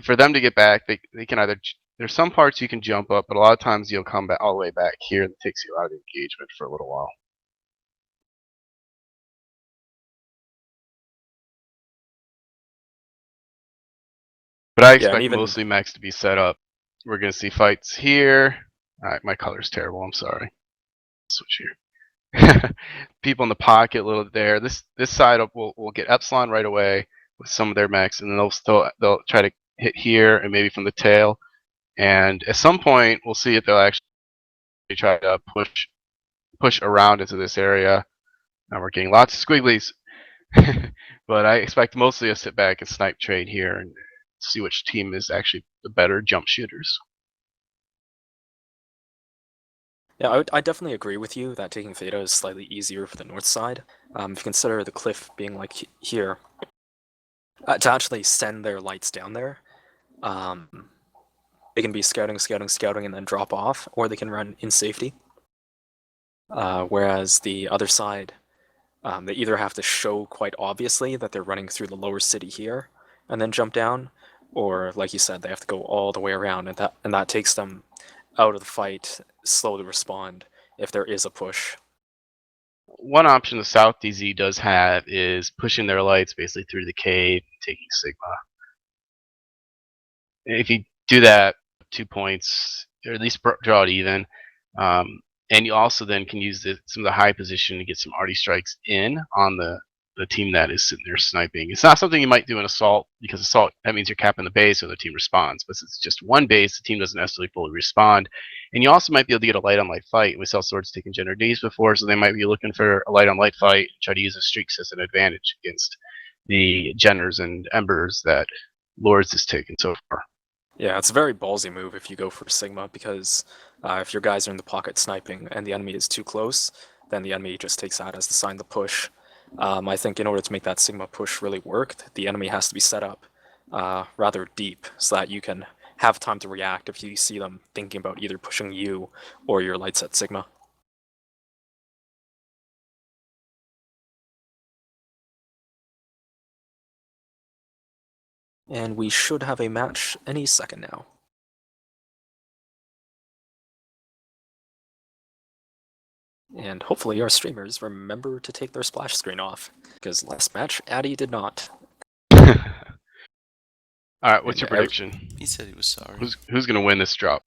for them to get back, they can either, there's some parts you can jump up, but a lot of times you'll come back all the way back here, and it takes you out of the engagement for a little while. But I expect mostly mechs to be set up. We're going to see fights here. Alright, my color's terrible, I'm sorry. Switch here. People in the pocket a little bit there. This side will get Epsilon right away with some of their mechs, and then they'll try to hit here and maybe from the tail. And at some point, we'll see if they'll actually try to push around into this area. Now we're getting lots of squigglies. But I expect mostly a sit back and snipe trade here and see which team is actually the better jump shooters. Yeah, I definitely agree with you that taking Theta is slightly easier for the north side. If you consider the cliff being like here, to actually send their lights down there, they can be scouting, and then drop off, or they can run in safety. Whereas the other side, they either have to show quite obviously that they're running through the lower city here and then jump down, or like you said, they have to go all the way around, and that takes them out of the fight, slow to respond if there is a push. One option the South DZ does have is pushing their lights basically through the cave, taking Sigma. If you do that, 2 points, or at least draw it even. And you also then can use some of the high position to get some arty strikes in on the team that is sitting there sniping. It's not something you might do in assault, because assault, that means you're capping the base so the team responds. But since it's just one base, the team doesn't necessarily fully respond. And you also might be able to get a light on light fight. We saw Swords taking Gender Ds before, so they might be looking for a light on light fight, try to use a streaks as an advantage against the Jenners and Embers that Lords has taken so far. Yeah, it's a very ballsy move if you go for Sigma, because if your guys are in the pocket sniping and the enemy is too close, then the enemy just takes that as the sign to push. I think in order to make that Sigma push really work, the enemy has to be set up rather deep so that you can have time to react if you see them thinking about either pushing you or your lights at Sigma. And we should have a match any second now. And hopefully our streamers remember to take their splash screen off, because last match, Addy did not. Alright, what's your prediction? He said he was sorry. Who's going to win this drop?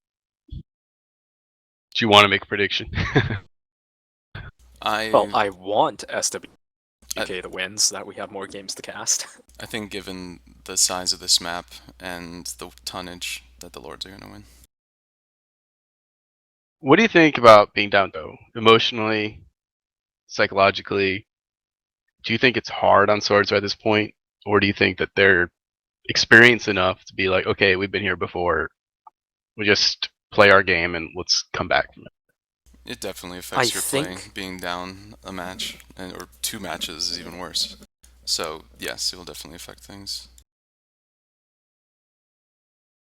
Do you want to make a prediction? Well, I want SWK to win so that we have more games to cast. I think given the size of this map and the tonnage, that the Lords are going to win. What do you think about being down though? Emotionally, psychologically, do you think it's hard on Swords at this point? Or do you think that they're experienced enough to be like, okay, we've been here before. We just play our game and let's come back from it. It definitely affects I your think- play. Being down a match, or 2 matches is even worse. So, yes, it will definitely affect things.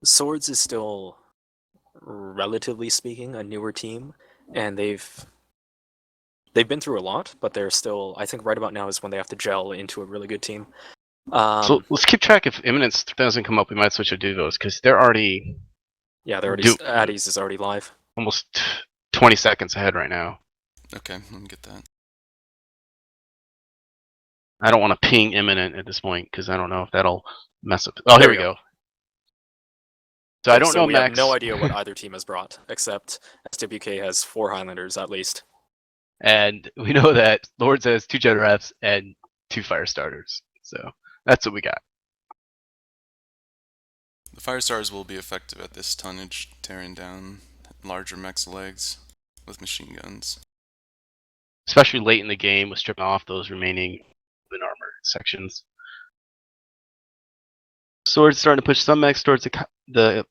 Swords is still, relatively speaking, a newer team, and they've been through a lot, but they're still, I think right about now is when they have to gel into a really good team. So let's keep track. If Imminence doesn't come up, we might switch to Duvos because they're already Yeah, they're already Do- Addies is already live. almost 20 seconds ahead right now. Okay, let me get that. I don't want to ping Imminent at this point because I don't know if that'll mess up. Oh, here we go. So I don't know, we Max. have no idea what either team has brought, except SWK has 4 Highlanders at least. And we know that Lords has 2 Generaps and 2 Fire Starters. So that's what we got. The Fire Stars will be effective at this tonnage, tearing down larger mech's legs with machine guns. Especially late in the game with stripping off those remaining armor sections. Swords starting to push some mechs towards the.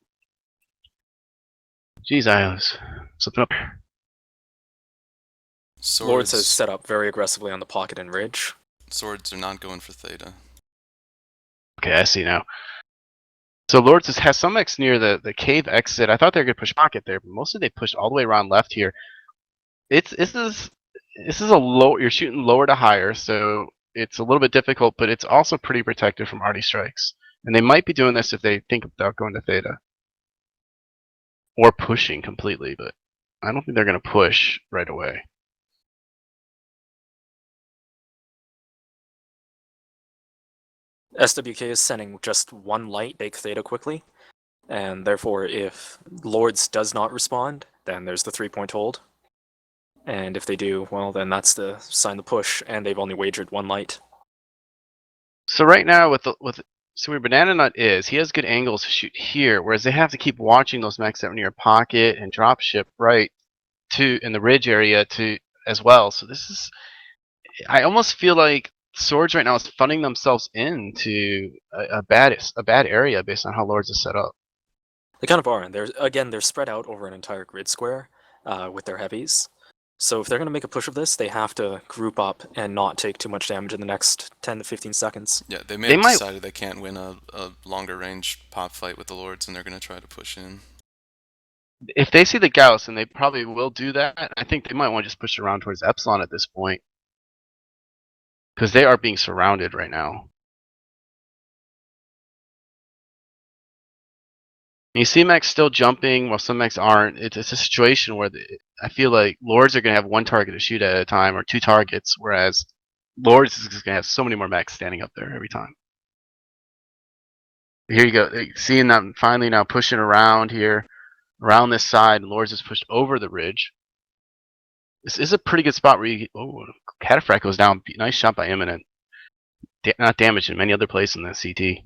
Jeez, I was slipping up. Lords has set up very aggressively on the pocket and ridge. Swords are not going for Theta. Okay, I see now. So Lords has some mechs near the cave exit. I thought they were gonna push pocket there, but mostly they pushed all the way around left here. This is a low. You're shooting lower to higher, so it's a little bit difficult, but it's also pretty protected from arty strikes. And they might be doing this if they think about going to Theta or pushing completely, but I don't think they're gonna push right away. SWK is sending just 1 light, take Theta quickly, and therefore if Lords does not respond, then there's the 3-point hold. And if they do, well, then that's the sign to push, and they've only wagered 1 light. So right now so where Banana Nut is, he has good angles to shoot here, whereas they have to keep watching those mechs that are near pocket and drop ship right to in the ridge area to as well. So this is, I almost feel like Swords right now is funding themselves into a bad area based on how Lords is set up. They kind of are, and they're spread out over an entire grid square with their heavies. So if they're going to make a push of this, they have to group up and not take too much damage in the next 10 to 15 seconds. Yeah, they may have decided they can't win a longer range pop fight with the Lords, and they're going to try to push in. If they see the Gauss, and they probably will do that, I think they might want to just push around towards Epsilon at this point. Because they are being surrounded right now. You see mechs still jumping while some mechs aren't. It's a situation where I feel like Lords are going to have 1 target to shoot at a time or 2 targets, whereas Lords is going to have so many more mechs standing up there every time. Here you go. Seeing them finally now pushing around here, around this side, and Lords is pushed over the ridge. This is a pretty good spot where you get, oh, Cataphracт goes down. Nice shot by Imminent. Not damaged in many other places in the CT.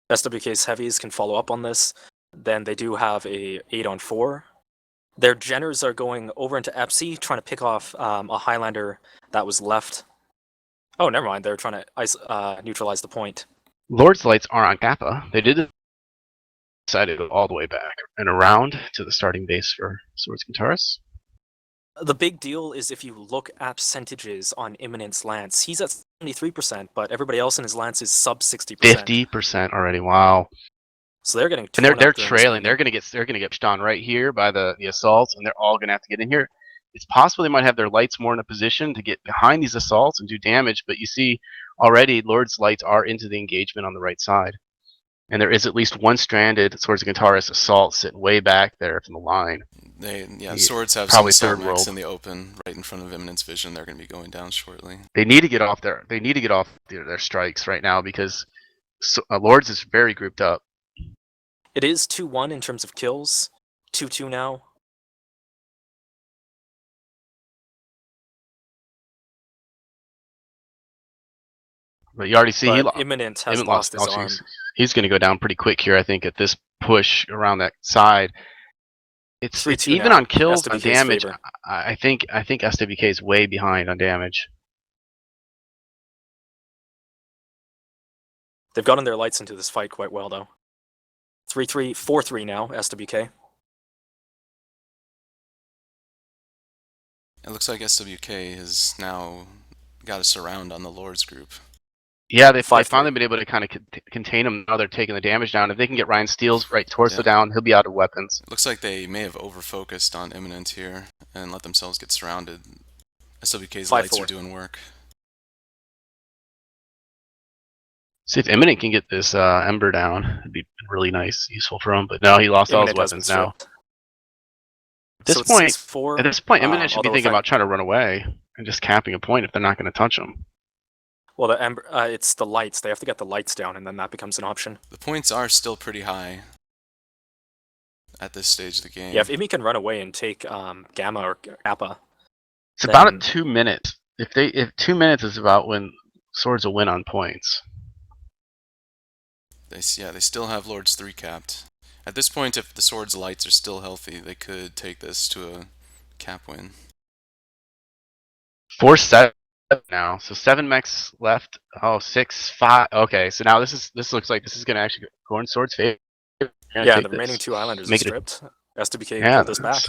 SWK's heavies can follow up on this. Then they do have a 8-on-4. Their Jenners are going over into Epsi, trying to pick off a Highlander that was left. Oh, never mind. They're trying to neutralize the point. Lord's lights are on Kappa. They did decide to go all the way back and around to the starting base for Swords Kentares. The big deal is if you look at percentages on Imminent's Lance, he's at 73%, but everybody else in his Lance is sub 60%. 50% already. Wow. So they're getting. And they're trailing. They're gonna get pushed on right here by the assaults, and they're all gonna have to get in here. It's possible they might have their lights more in a position to get behind these assaults and do damage, but you see already Lord's lights are into the engagement on the right side. And there is at least 1 stranded Swords of Kentares assault sitting way back there from the line. Swords have probably some third world mechs in the open, right in front of Imminent's vision. They're going to be going down shortly. They need to get off their strikes right now because Lords is very grouped up. It is 2-1 in terms of kills. 2-2 now. But you already see he But Imminent has Emmett lost his also, arm. he's going to go down pretty quick here, I think, at this push around that side. It's 3-2 even now, on kills, on SWK's damage. favor. I think SWK is way behind on damage. They've gotten their lights into this fight quite well, though. 3-3, 4-3 now, SWK. It looks like SWK has now got a surround on the Lords group. Yeah, they've 5-3. finally been able to kind of contain him. Now they're taking the damage down. If they can get Ryan Steele's right torso Yeah. down, he'll be out of weapons. It looks like they may have over-focused on Imminent here and let themselves get surrounded. SWK's 5-4. lights are doing work. See if Imminent can get this Ember down. It'd be really nice, useful for him. But no, he lost all his Imminent has been weapons now. stripped. At this So it's point, 6-4, At this point, Imminent should be although thinking if about trying to run away and just capping a point if they're not going to touch him. Well, the Ember, it's the lights. They have to get the lights down, and then that becomes an option. The points are still pretty high at this stage of the game. Yeah, if Imi can run away and take Gamma or Kappa. It's about Then- at 2 minutes. If 2 minutes is about when Swords will win on points. They still have Lords 3 capped. At this point, if the Swords lights are still healthy, they could take this to a cap win. 4-7 now, so 7 mechs left. Oh, 6-5. Okay, so now this looks like this is going to actually go in Swords' favor. Yeah, the remaining 2 Islanders are Make it stripped. SWK Yeah, pulled this back.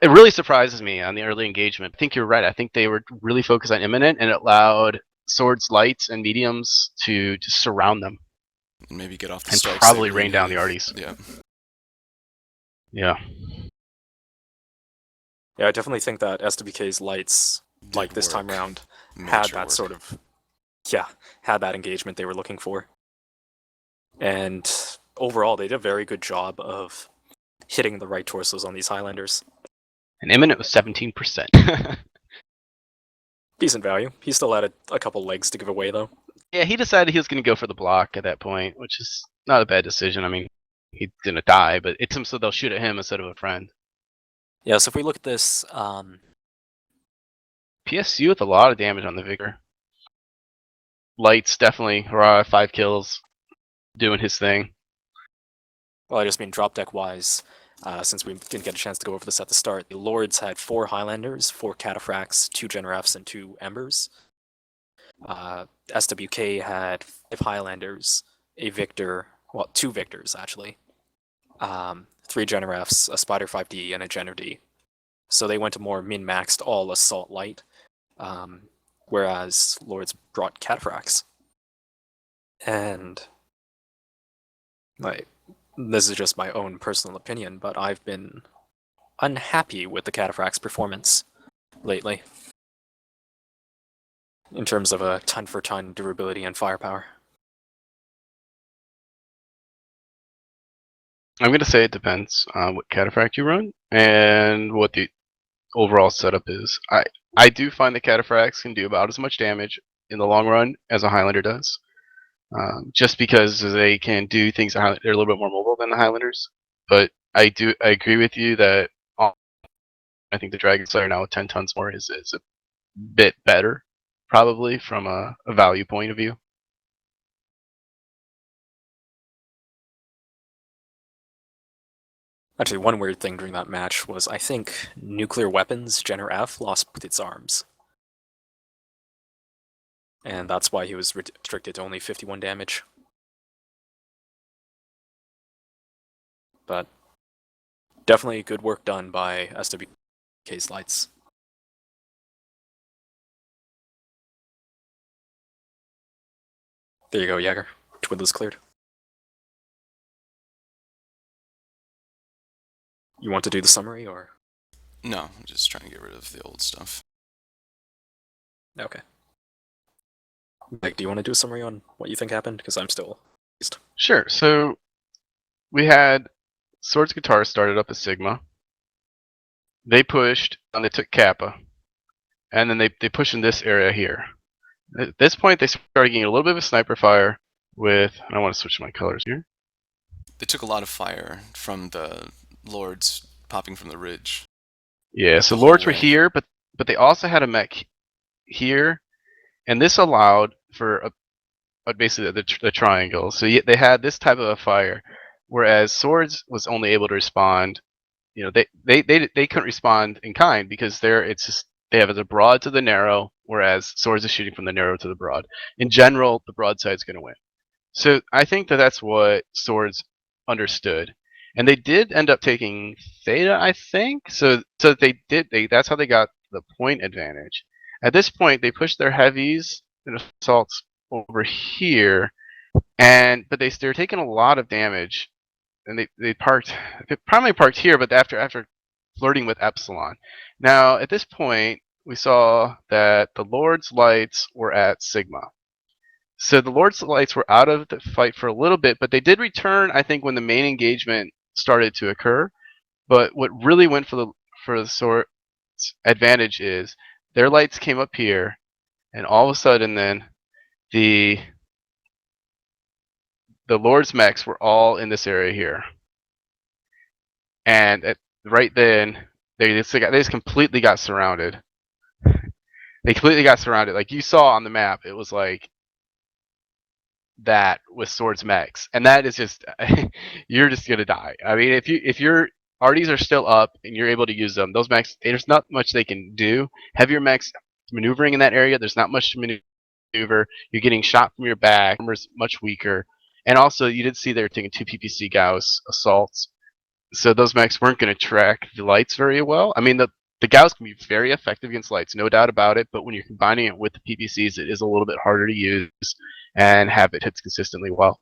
It really surprises me on the early engagement. I think you're right. I think they were really focused on Imminent, and it allowed Swords, lights, and mediums to just surround them And maybe get off the and strikes. probably they really rain down the need. arties. Yeah. Yeah. Yeah, I definitely think that SWK's lights, like this time round, had that sort of, had that engagement they were looking for. And overall, they did a very good job of hitting the right torsos on these Highlanders. And Imminent was 17%. Decent value. He still had a couple legs to give away, though. Yeah, he decided he was going to go for the block at that point, which is not a bad decision. I mean, he didn't die, but it's him, so they'll shoot at him instead of a friend. Yeah, so if we look at this, PSU with a lot of damage on the Vigor. Lights definitely, hurrah, 5 kills, doing his thing. well, I just mean drop deck wise, since we didn't get a chance to go over this at the start, the Lords had 4 Highlanders, 4 Cataphracts, 2 Generefs, and 2 Embers. SWK had 5 Highlanders, a Victor, well, 2 Victors actually, 3 Generefs, a Spider 5D, and a Gener D. So they went to more min-maxed all assault light, whereas Lords brought Cataphracts. And this is just my own personal opinion, but I've been unhappy with the Cataphracts' performance lately in terms of a ton-for-ton durability and firepower. I'm going to say it depends on what Cataphract you run and what the overall setup is. I do find the Cataphracts can do about as much damage in the long run as a Highlander does. Just because they can do things, they're a little bit more mobile than the Highlanders. But I agree with you that I think the Dragon Slayer now with 10 tons more is a bit better, probably from a value point of view. Actually, one weird thing during that match was I think Nuclear Weapons, Gener F, lost both its arms. And that's why he was restricted to only 51 damage. But definitely good work done by SWK's lights. There you go, Jaeger. Twiddler's cleared. You want to do the summary, or? No, I'm just trying to get rid of the old stuff. Okay. Mike, do you want to do a summary on what you think happened? Because I'm still... Sure. So we had Swords Guitar started up as Sigma. They pushed and they took Kappa. And then they pushed in this area here. At this point, they started getting a little bit of a sniper fire with... I want to switch my colors here. They took a lot of fire from the Lords popping from the ridge. Yeah, so The whole Lords were way. here, but they also had a mech here. And this allowed for basically the triangle. So they had this type of a fire, whereas swords was only able to respond. You know, they couldn't respond in kind because it's just they have the broad to the narrow, whereas swords is shooting from the narrow to the broad. In general, the broadside's going to win. So I think that's what swords understood, and they did end up taking theta, I think. So that's how they got the point advantage. At this point, they pushed their heavies and assaults over here, but they're taking a lot of damage, and they primarily parked here, but after flirting with epsilon. Now at this point, we saw that the Lord's lights were at sigma. So the Lord's lights were out of the fight for a little bit, but they did return, I think, when the main engagement started to occur. But what really went for the Sword's advantage is their lights came up here, and all of a sudden then the Lord's mechs were all in this area here. And right then they just completely got surrounded. They completely got surrounded. Like you saw on the map, it was like that with swords mechs, and that is just you're just gonna die. I mean, if your RDs are still up and you're able to use them, those mechs, there's not much they can do. Heavier mechs maneuvering in that area, there's not much to maneuver. You're getting shot from your back. Armor's much weaker, and also you did see they were taking 2 PPC Gauss assaults, so those mechs weren't going to track the lights very well. I mean, the Gauss can be very effective against lights, no doubt about it, but when you're combining it with the PPCs, it is a little bit harder to use and have it hits consistently well.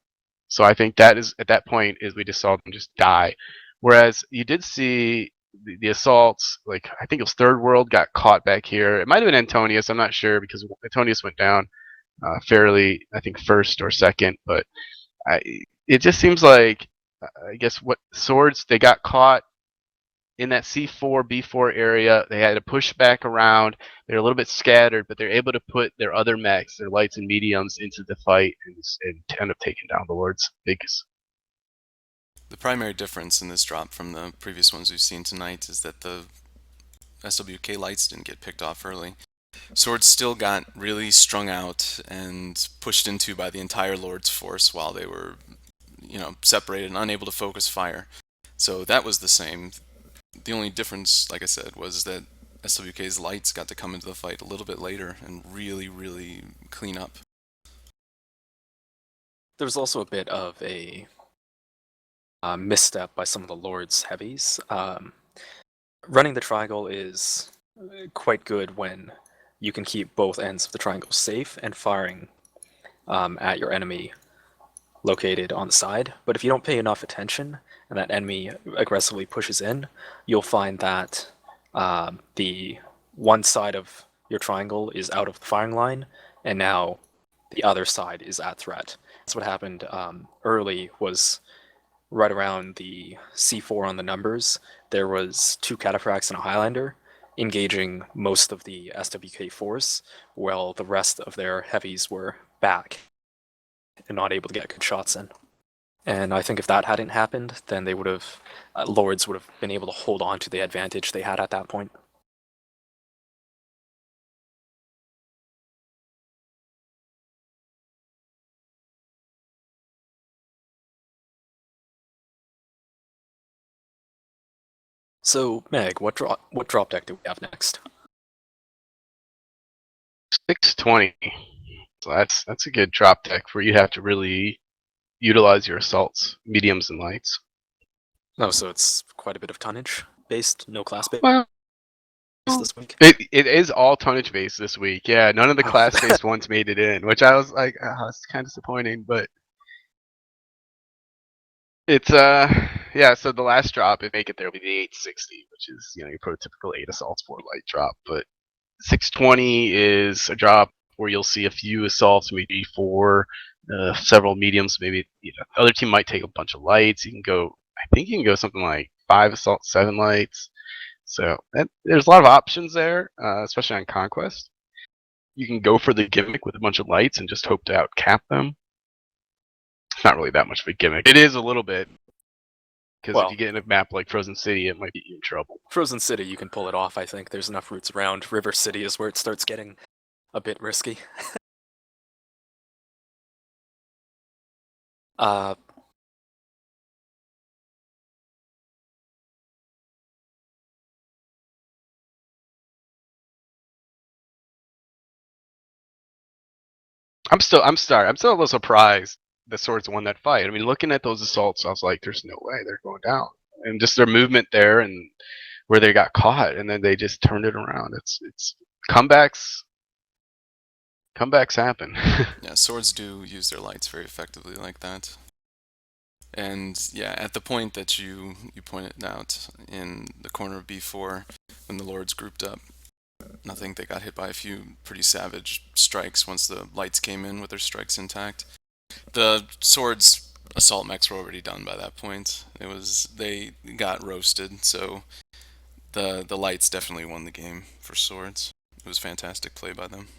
So I think that is, at that point, is we just saw them just die. Whereas you did see the assaults, like I think it was Third World got caught back here. It might have been Antonius, I'm not sure, because Antonius went down fairly, I think, first or second, but it just seems like, I guess, what swords, they got caught in that C4, B4 area. They had to push back around. They're a little bit scattered, but they're able to put their other mechs, their lights and mediums, into the fight and end up taking down the Lord's biggest. The primary difference in this drop from the previous ones we've seen tonight is that the SWK lights didn't get picked off early. Swords still got really strung out and pushed into by the entire Lord's force while they were, separated and unable to focus fire. So that was the same. The only difference, like I said, was that SWK's lights got to come into the fight a little bit later and really, really clean up. There was also a bit of a misstep by some of the Lord's heavies. Running the triangle is quite good when you can keep both ends of the triangle safe and firing at your enemy located on the side. But if you don't pay enough attention and that enemy aggressively pushes in, you'll find that the one side of your triangle is out of the firing line, and now the other side is at threat. That's what happened early, was right around the C4 on the numbers, there was 2 Cataphracts and a Highlander engaging most of the SWK force, while the rest of their heavies were back and not able to get good shots in. And I think if that hadn't happened, then they would have, Lords would have been able to hold on to the advantage they had at that point. So, Meg, what drop deck do we have next? 620. So that's a good drop deck where you have to really utilize your assaults, mediums and lights. Oh, so it's quite a bit of tonnage based, no class based Well, this week. It is all tonnage based this week. Yeah, none of the class based ones made it in, which I was like, it's kind of disappointing, but it's yeah. So the last drop, if make it there, will be the 860, which is your prototypical 8 assaults 4 light drop. But 620 is a drop where you'll see a few assaults, maybe 4, several mediums. Maybe the other team might take a bunch of lights. You can go, I think you can go something like 5 assaults, 7 lights. So there's a lot of options there, especially on Conquest. You can go for the gimmick with a bunch of lights and just hope to outcap them. It's not really that much of a gimmick. It is a little bit, because if you get in a map like Frozen City, it might get you in trouble. Frozen City, you can pull it off, I think. There's enough routes around. River City is where it starts getting a bit risky. Uh, I'm still a little surprised the Swords won that fight. I mean, looking at those assaults, I was like, "There's no way they're going down." And just their movement there and where they got caught, and then they just turned it around. It's comebacks. Comebacks happen. Yeah, swords do use their lights very effectively like that. And yeah, at the point that you pointed out in the corner of B4, when the lords grouped up, I think they got hit by a few pretty savage strikes once the lights came in with their strikes intact. The swords assault mechs were already done by that point. They got roasted, so the lights definitely won the game for swords. It was fantastic play by them.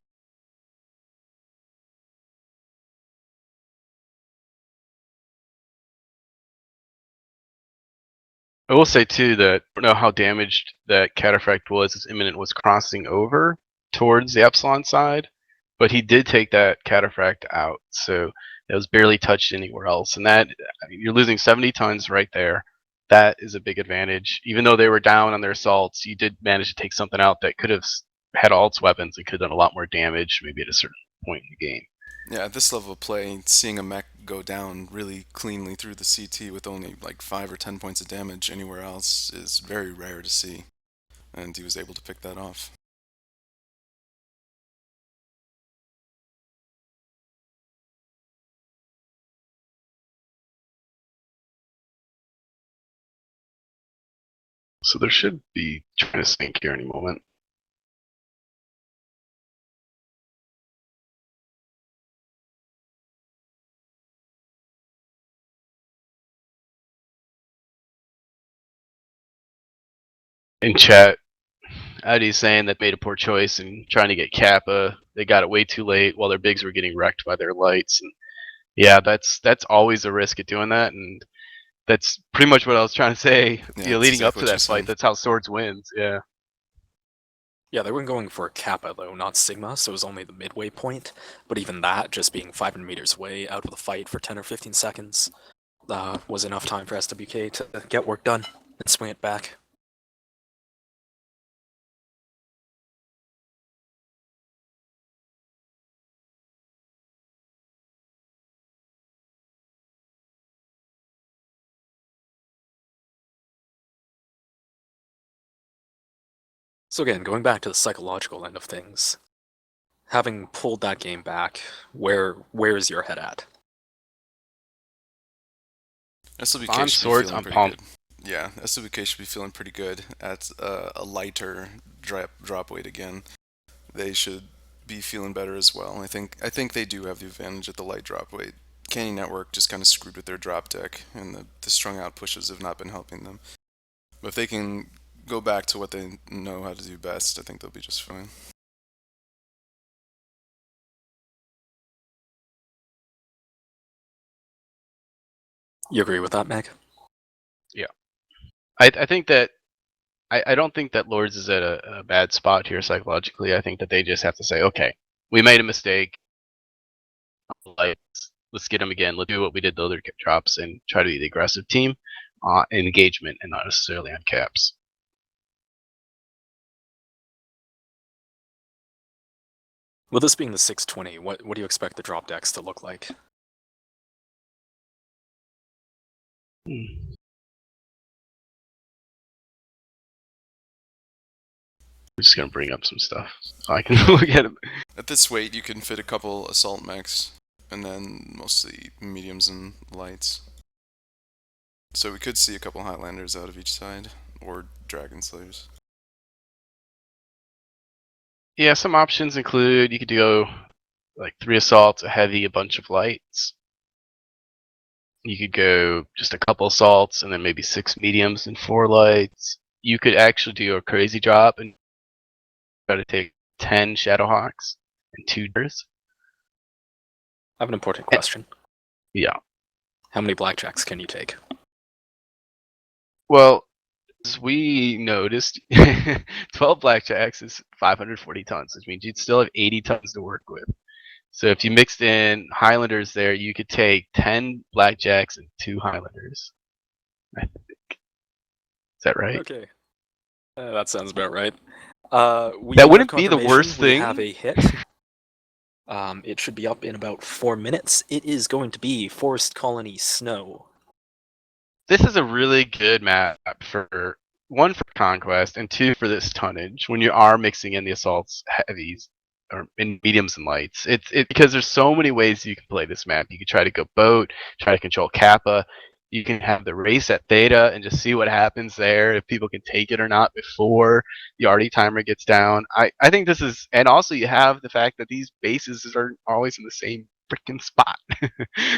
I will say too that I don't know how damaged that cataphract was as Imminent was crossing over towards the Epsilon side, but he did take that cataphract out, so it was barely touched anywhere else. And that, I mean, you're losing 70 tons right there. That is a big advantage. Even though they were down on their assaults, you did manage to take something out that could have had all its weapons and could have done a lot more damage, maybe at a certain point in the game. Yeah, at this level of play, seeing a mech go down really cleanly through the CT with only like 5 or 10 points of damage anywhere else is very rare to see. And he was able to pick that off. So there should be trying to sink here any moment. In chat, Eddie's saying that made a poor choice in trying to get Kappa. They got it way too late while their bigs were getting wrecked by their lights. And yeah, that's always a risk of doing that. And that's pretty much what I was trying to say. Yeah, that's Leading exactly up to what you that fight, said. that's how Swords wins. Yeah. yeah, they weren't going for Kappa though, not Sigma, so it was only the midway point. But even that, just being 500 meters away out of the fight for 10 or 15 seconds, was enough time for SWK to get work done and swing it back. So again, going back to the psychological end of things, having pulled that game back, where is your head at? SWK On should be Swords, feeling I'm pretty pumped. good. Yeah, SWK should be feeling pretty good at a lighter drop weight again. They should be feeling better as well. I think they do have the advantage at the light drop weight. Canyon Network just kind of screwed with their drop deck, and the strung out pushes have not been helping them. But if they can go back to what they know how to do best, I think they'll be just fine. You agree with that, Meg? Yeah. I think that I don't think that Lords is at a bad spot here psychologically. I think that they just have to say, okay, we made a mistake. Let's get them again. Let's do what we did the other drops and try to be the aggressive team in engagement and not necessarily on caps. With this being the 620, what do you expect the drop decks to look like? I'm just gonna bring up some stuff so I can look at it. At this weight, you can fit a couple assault mechs, and then mostly mediums and lights. So we could see a couple Highlanders out of each side, or Dragon Slayers. Yeah, some options include you could go like 3 assaults, a heavy, a bunch of lights. You could go just a couple assaults and then maybe 6 mediums and 4 lights. You could actually do a crazy drop and try to take 10 Shadowhawks and 2 Durs. I have an important question. Yeah. How many blackjacks can you take? Well, as we noticed, 12 blackjacks is 540 tons, which means you'd still have 80 tons to work with. So if you mixed in Highlanders there, you could take 10 Blackjacks and 2 Highlanders. I think. Is that right? Okay. That sounds about right. We That do wouldn't have be the confirmation. worst We thing. have a hit. It should be up in about 4 minutes. It is going to be Forest Colony Snow. This is a really good map for one for conquest and two for this tonnage when you are mixing in the assaults heavies or in mediums and lights. It's because there's so many ways you can play this map. You can try to go boat, try to control Kappa. You can have the race at Theta and just see what happens there, if people can take it or not before the RD timer gets down. I think this is, and also you have the fact that these bases are always in the same freaking spot,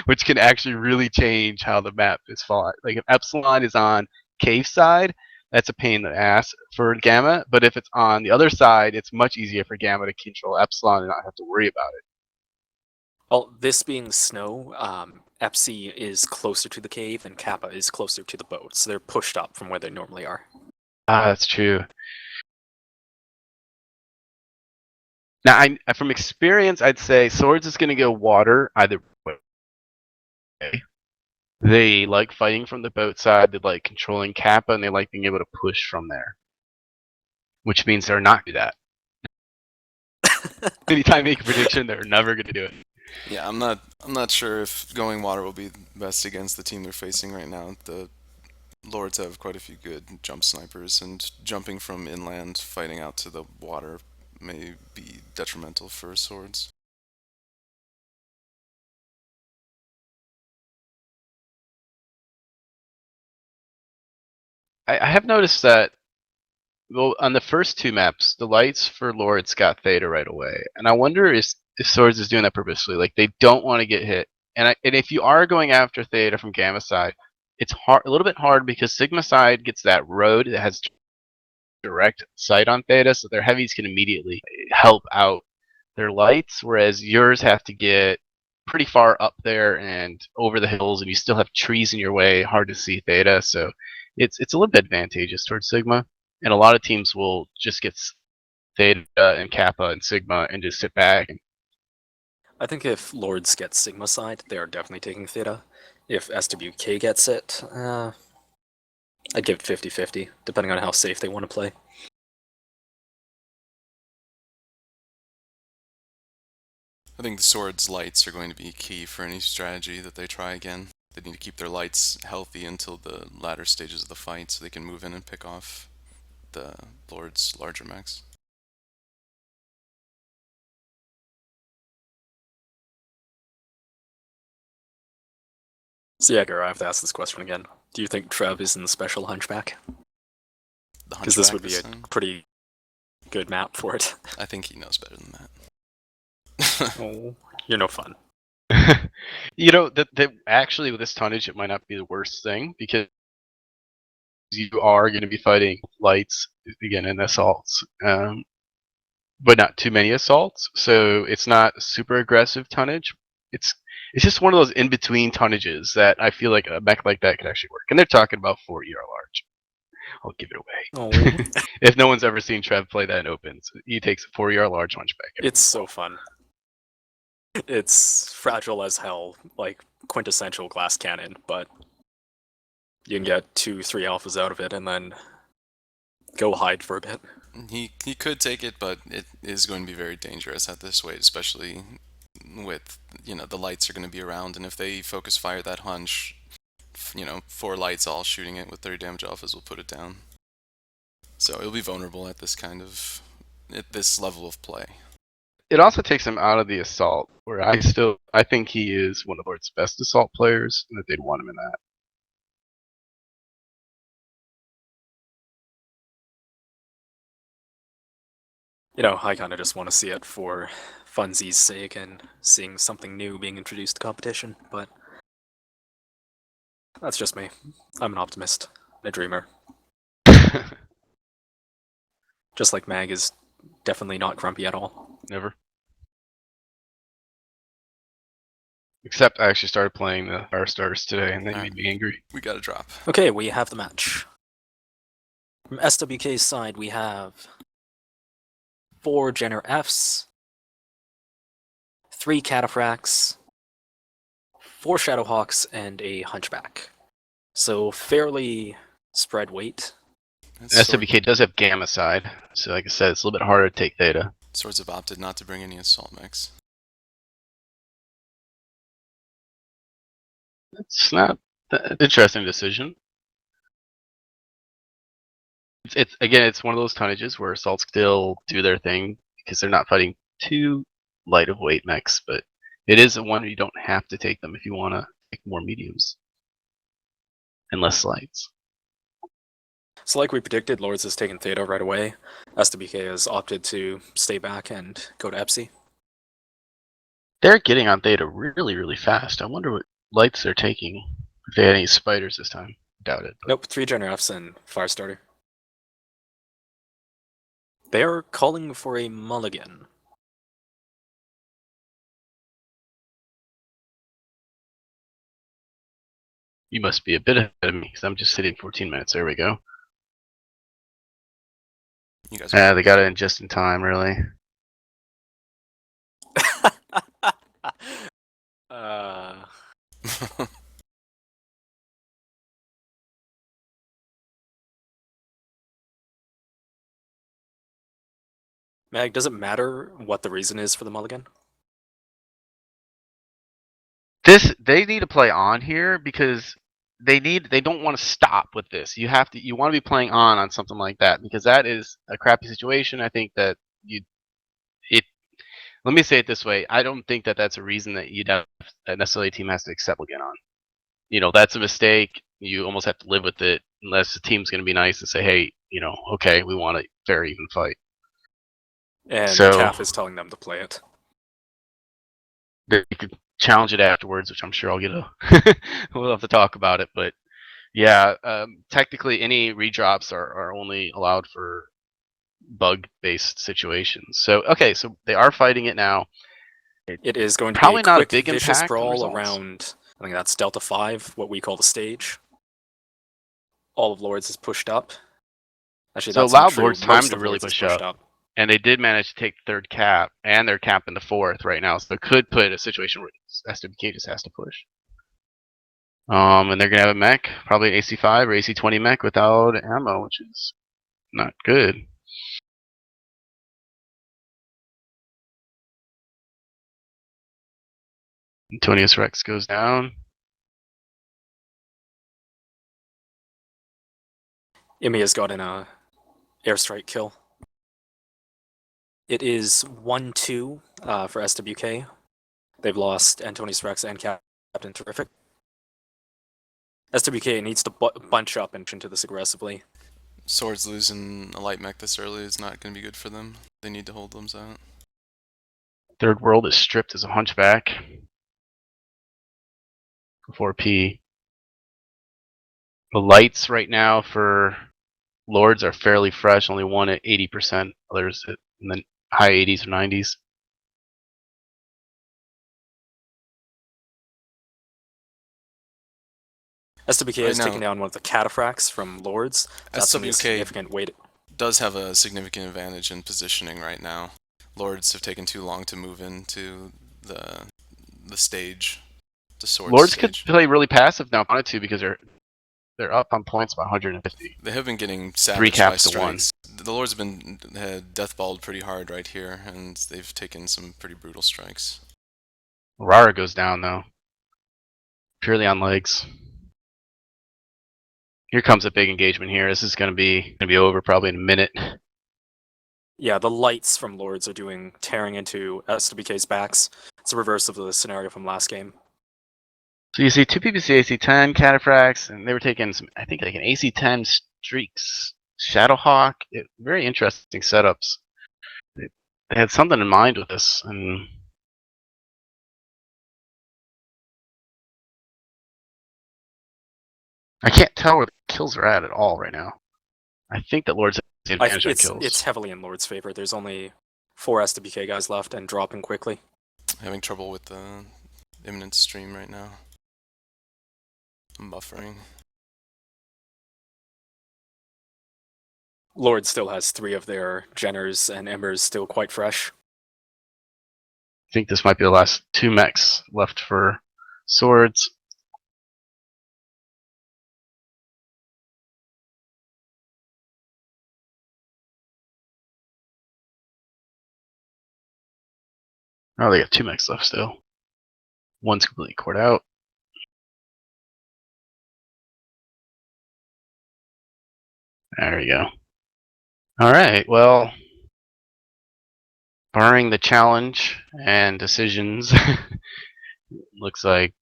which can actually really change how the map is fought. Like if Epsilon is on cave side, that's a pain in the ass for Gamma, but if it's on the other side, it's much easier for Gamma to control Epsilon and not have to worry about it. Well, this being snow, Epsi is closer to the cave and Kappa is closer to the boat, so they're pushed up from where they normally are. That's true. Now, from experience, I'd say Swords is going to go water either way. They like fighting from the boat side, they like controlling Kappa, and they like being able to push from there. Which means they're not good at that. Anytime I make a prediction, they're never going to do it. Yeah, I'm not sure if going water will be best against the team they're facing right now. The Lords have quite a few good jump snipers, and jumping from inland fighting out to the water may be detrimental for Swords. I have noticed that, well, on the first two maps, the lights for Lords got Theta right away, and I wonder if Swords is doing that purposely. Like they don't want to get hit, and if you are going after Theta from Gamma side, it's hard, a little bit hard because Sigma side gets that road that has direct sight on Theta, so their heavies can immediately help out their lights, whereas yours have to get pretty far up there and over the hills, and you still have trees in your way, hard to see Theta, so it's a little bit advantageous towards Sigma, and a lot of teams will just get Theta and Kappa and Sigma and just sit back. I think if Lords get Sigma side, they are definitely taking Theta. If SWK gets it, I'd give it 50-50, depending on how safe they want to play. I think the Swords lights are going to be key for any strategy that they try again. They need to keep their lights healthy until the latter stages of the fight so they can move in and pick off the Lord's larger mechs. So yeah, Gura, I have to ask this question again. Do you think Trev is in the special Hunchback? The Because this would Hunchback be a time, pretty good map for it. I think he knows better than that. Oh, you're no fun. You know, that actually with this tonnage, it might not be the worst thing because you are going to be fighting lights again in assaults, but not too many assaults. So it's not super aggressive tonnage. It's just one of those in between tonnages that I feel like a mech like that could actually work. And they're talking about 4 ER large. I'll give it away. Oh, If no one's ever seen Trev play that in opens, he takes a 4 ER large hunchback. it's so fun. It's fragile as hell, like quintessential glass cannon, but you can get 2-3 alphas out of it and then go hide for a bit. He could take it, but it is going to be very dangerous at this weight, especially with, the lights are going to be around, and if they focus fire that hunch, 4 lights all shooting it with 30 damage alphas will put it down. So it'll be vulnerable at this level of play. It also takes him out of the assault, where I think he is one of Lord's best assault players, and that they'd want him in that. I kind of just want to see it for funsies' sake and seeing something new being introduced to competition, but that's just me. I'm an optimist, a dreamer. Just like Mag is definitely not grumpy at all. Never. Except I actually started playing the Fire Starters today, and they made me angry. We got a drop. Okay, we have the match. From SWK's side, we have 4 Jenner Fs, 3 Cataphracts, 4 Shadowhawks, and a Hunchback. So fairly spread weight. SWK does have Gamma side, so like I said, it's a little bit harder to take Theta. Swords have opted not to bring any assault mechs. It's not an interesting decision. It's again, it's one of those tonnages where assaults still do their thing because they're not fighting too light of weight mechs, but it is one where you don't have to take them if you want to take more mediums and less lights. So like we predicted, Lords has taken Theta right away. SWK has opted to stay back and go to Epsi. They're getting on Theta really, really fast. I wonder what lights they're taking. If they had any spiders this time. Doubt it. But. Nope, 3 Gener Fs and Firestarter. They are calling for a mulligan. You must be a bit ahead of me because I'm just sitting 14 minutes. There we go. You guys Yeah, they got it in just in time, really. Mag, does it matter what the reason is for the mulligan? They need to play on here because they don't want to stop with this. You want to be playing on something like that because that is a crappy situation. I think that let me say it this way. I don't think that that's a reason that that necessarily a team has to accept again on. That's a mistake. You almost have to live with it unless the team's going to be nice and say, hey, okay, we want a fair, even fight. And so, CAF is telling them to play it. They could challenge it afterwards, which I'm sure I'll get we'll have to talk about it. But yeah, technically any redrops are only allowed for bug-based situations. So okay, so they are fighting it now. It is going to probably be a not quick, a big vicious impact brawl around, I think that's Delta 5, what we call the stage. All of Lords is pushed up. Actually, so that's allowed true. Lords time to really push up. And they did manage to take third cap, and they're capping the fourth right now. So they could put a situation where SWK just has to push. And they're gonna have a mech, probably an AC5 or AC20 mech without ammo, which is not good. Antonius Rex goes down. Imi has gotten a airstrike kill. It is 1-2 for SWK. They've lost Antonius Rex and Captain Terrific. SWK needs to bunch up and into this aggressively. Swords losing a light mech this early is not going to be good for them. They need to hold them out. Third World is stripped as a hunchback. 4P. The lights right now for Lords are fairly fresh, only one at 80%, others in the high 80s or 90s. SWK is taking down one of the Cataphracts from Lords. That's SWK significant weight. Does have a significant advantage in positioning right now. Lords have taken too long to move into the stage. The Swords Lords stage. could play really passive now if they wanted to because they're up on points by 150. They have been getting savaged 3 caps by to strikes. The Lords have had deathballed pretty hard right here, and they've taken some pretty brutal strikes. Rara goes down though, purely on legs. Here comes a big engagement here. This is gonna be over probably in a minute. Yeah, the lights from Lords are tearing into SWK's backs. It's a reverse of the scenario from last game. So you see two PPC AC10 Cataphracts, and they were taking some, I think like an AC10 Streaks Shadowhawk. Very interesting setups. They had something in mind with this, and I can't tell where the kills are at all right now. I think that Lords have the advantage on kills. It's heavily in Lord's favor. There's only 4 SWK guys left and dropping quickly. Having trouble with the imminent stream right now. I'm buffering. Lord still has 3 of their Jenners and Embers still quite fresh. think this might be the last 2 mechs left for swords. Oh, they got 2 mechs left still. One's completely cored out. There we go. Alright, well, barring the challenge and decisions, looks like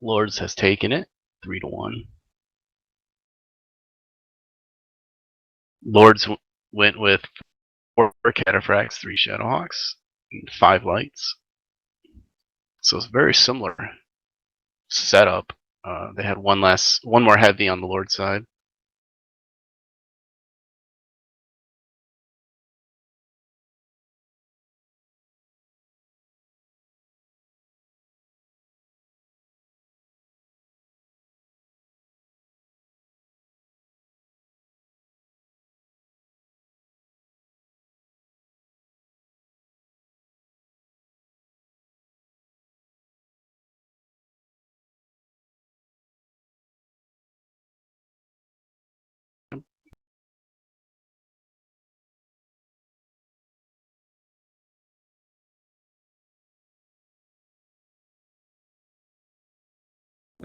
Lords has taken it 3-1. Lords went with 4 Cataphracts, 3 Shadowhawks, and 5 Lights. So it's very similar setup. They had one more heavy on the Lord side.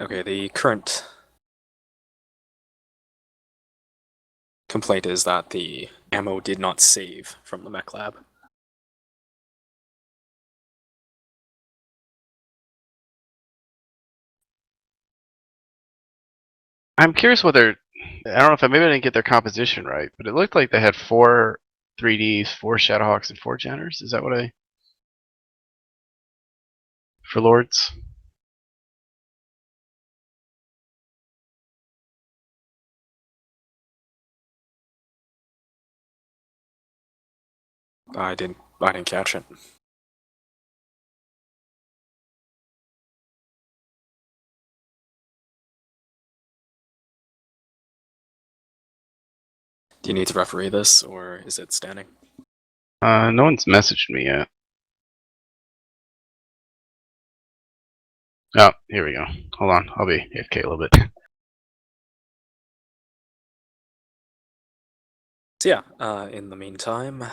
Okay, the current complaint is that the ammo did not save from the mech lab. I'm curious whether I don't know if maybe I didn't get their composition right, but it looked like they had 4 3Ds, 4 Shadowhawks, and 4 Jenners. Is that what I for Lords? I didn't catch it. Do you need to referee this, or is it standing? No one's messaged me yet. Oh, here we go. Hold on, I'll be AFK a little bit. So yeah, in the meantime,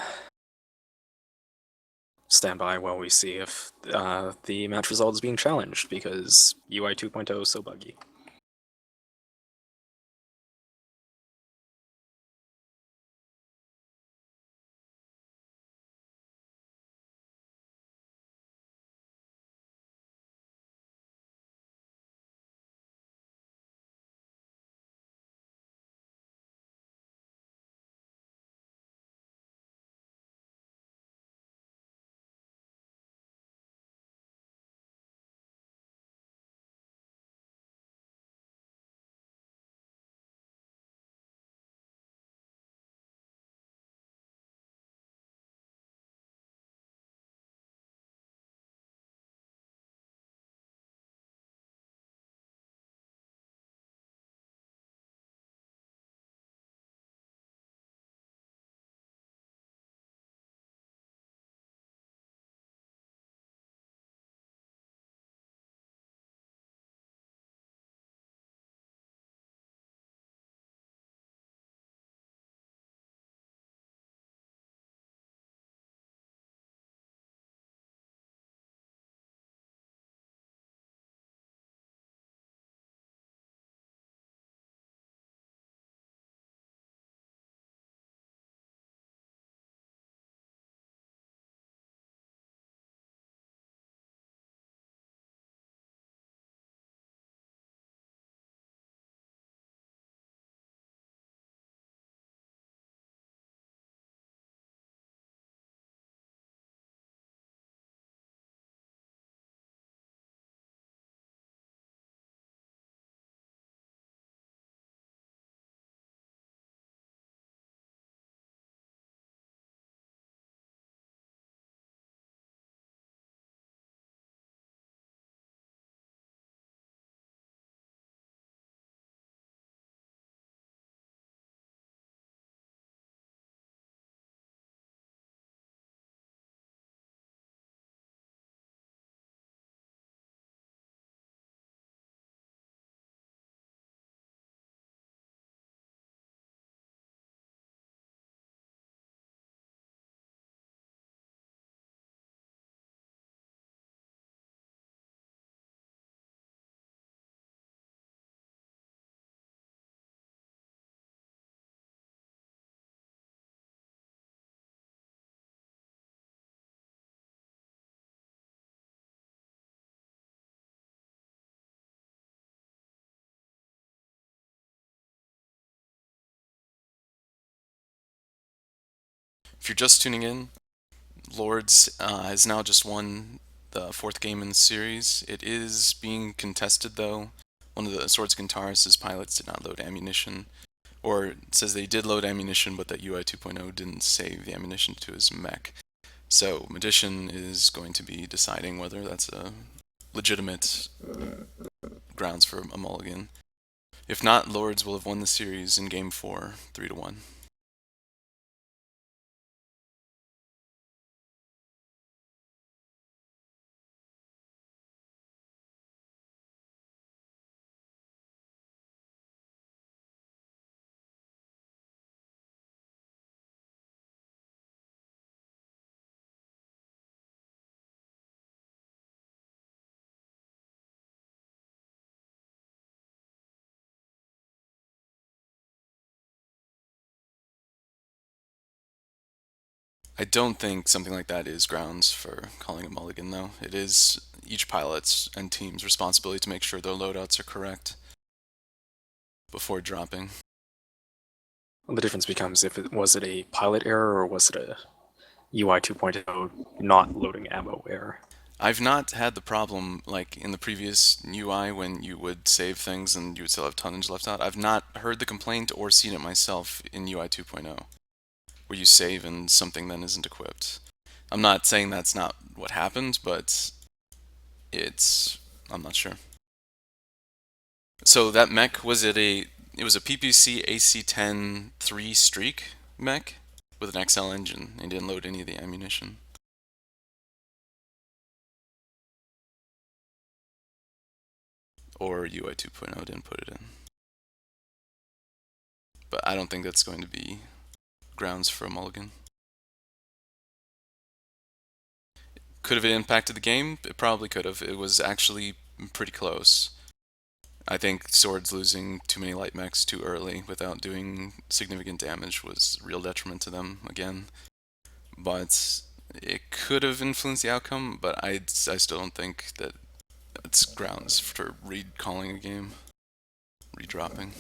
stand by while we see if the match result is being challenged, because UI 2.0 is so buggy. if you're just tuning in, Lords has now just won the 4th game in the series. It is being contested though. One of the Swords Kentares' pilots did not load ammunition, or it says they did load ammunition, but that UI 2.0 didn't save the ammunition to his mech. So Magician is going to be deciding whether that's a legitimate grounds for a mulligan. If not, Lords will have won the series in Game 4, 3-1. I don't think something like that is grounds for calling a mulligan, though. It is each pilot's and team's responsibility to make sure their loadouts are correct before dropping. Well, the difference becomes was it a pilot error or was it a UI 2.0 not loading ammo error? I've not had the problem like in the previous UI when you would save things and you would still have tonnage left out. I've not heard the complaint or seen it myself in UI 2.0, where you save and something then isn't equipped. I'm not saying that's not what happened, but I'm not sure. So that mech, was it was a PPC AC-10 3 streak mech with an XL engine and didn't load any of the ammunition. Or UI 2.0 didn't put it in. But I don't think that's going to be grounds for a mulligan. Could have it impacted the game? It probably could have. It was actually pretty close. I think Swords losing too many light mechs too early without doing significant damage was a real detriment to them again. But it could have influenced the outcome, but I still don't think that it's grounds for recalling a game, redropping.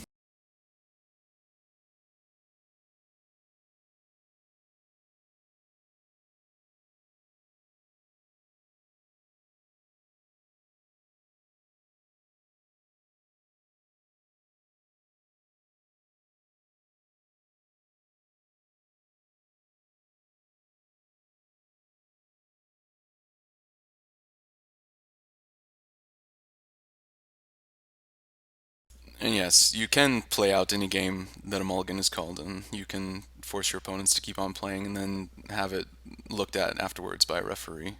And yes, you can play out any game that a mulligan is called, and you can force your opponents to keep on playing and then have it looked at afterwards by a referee.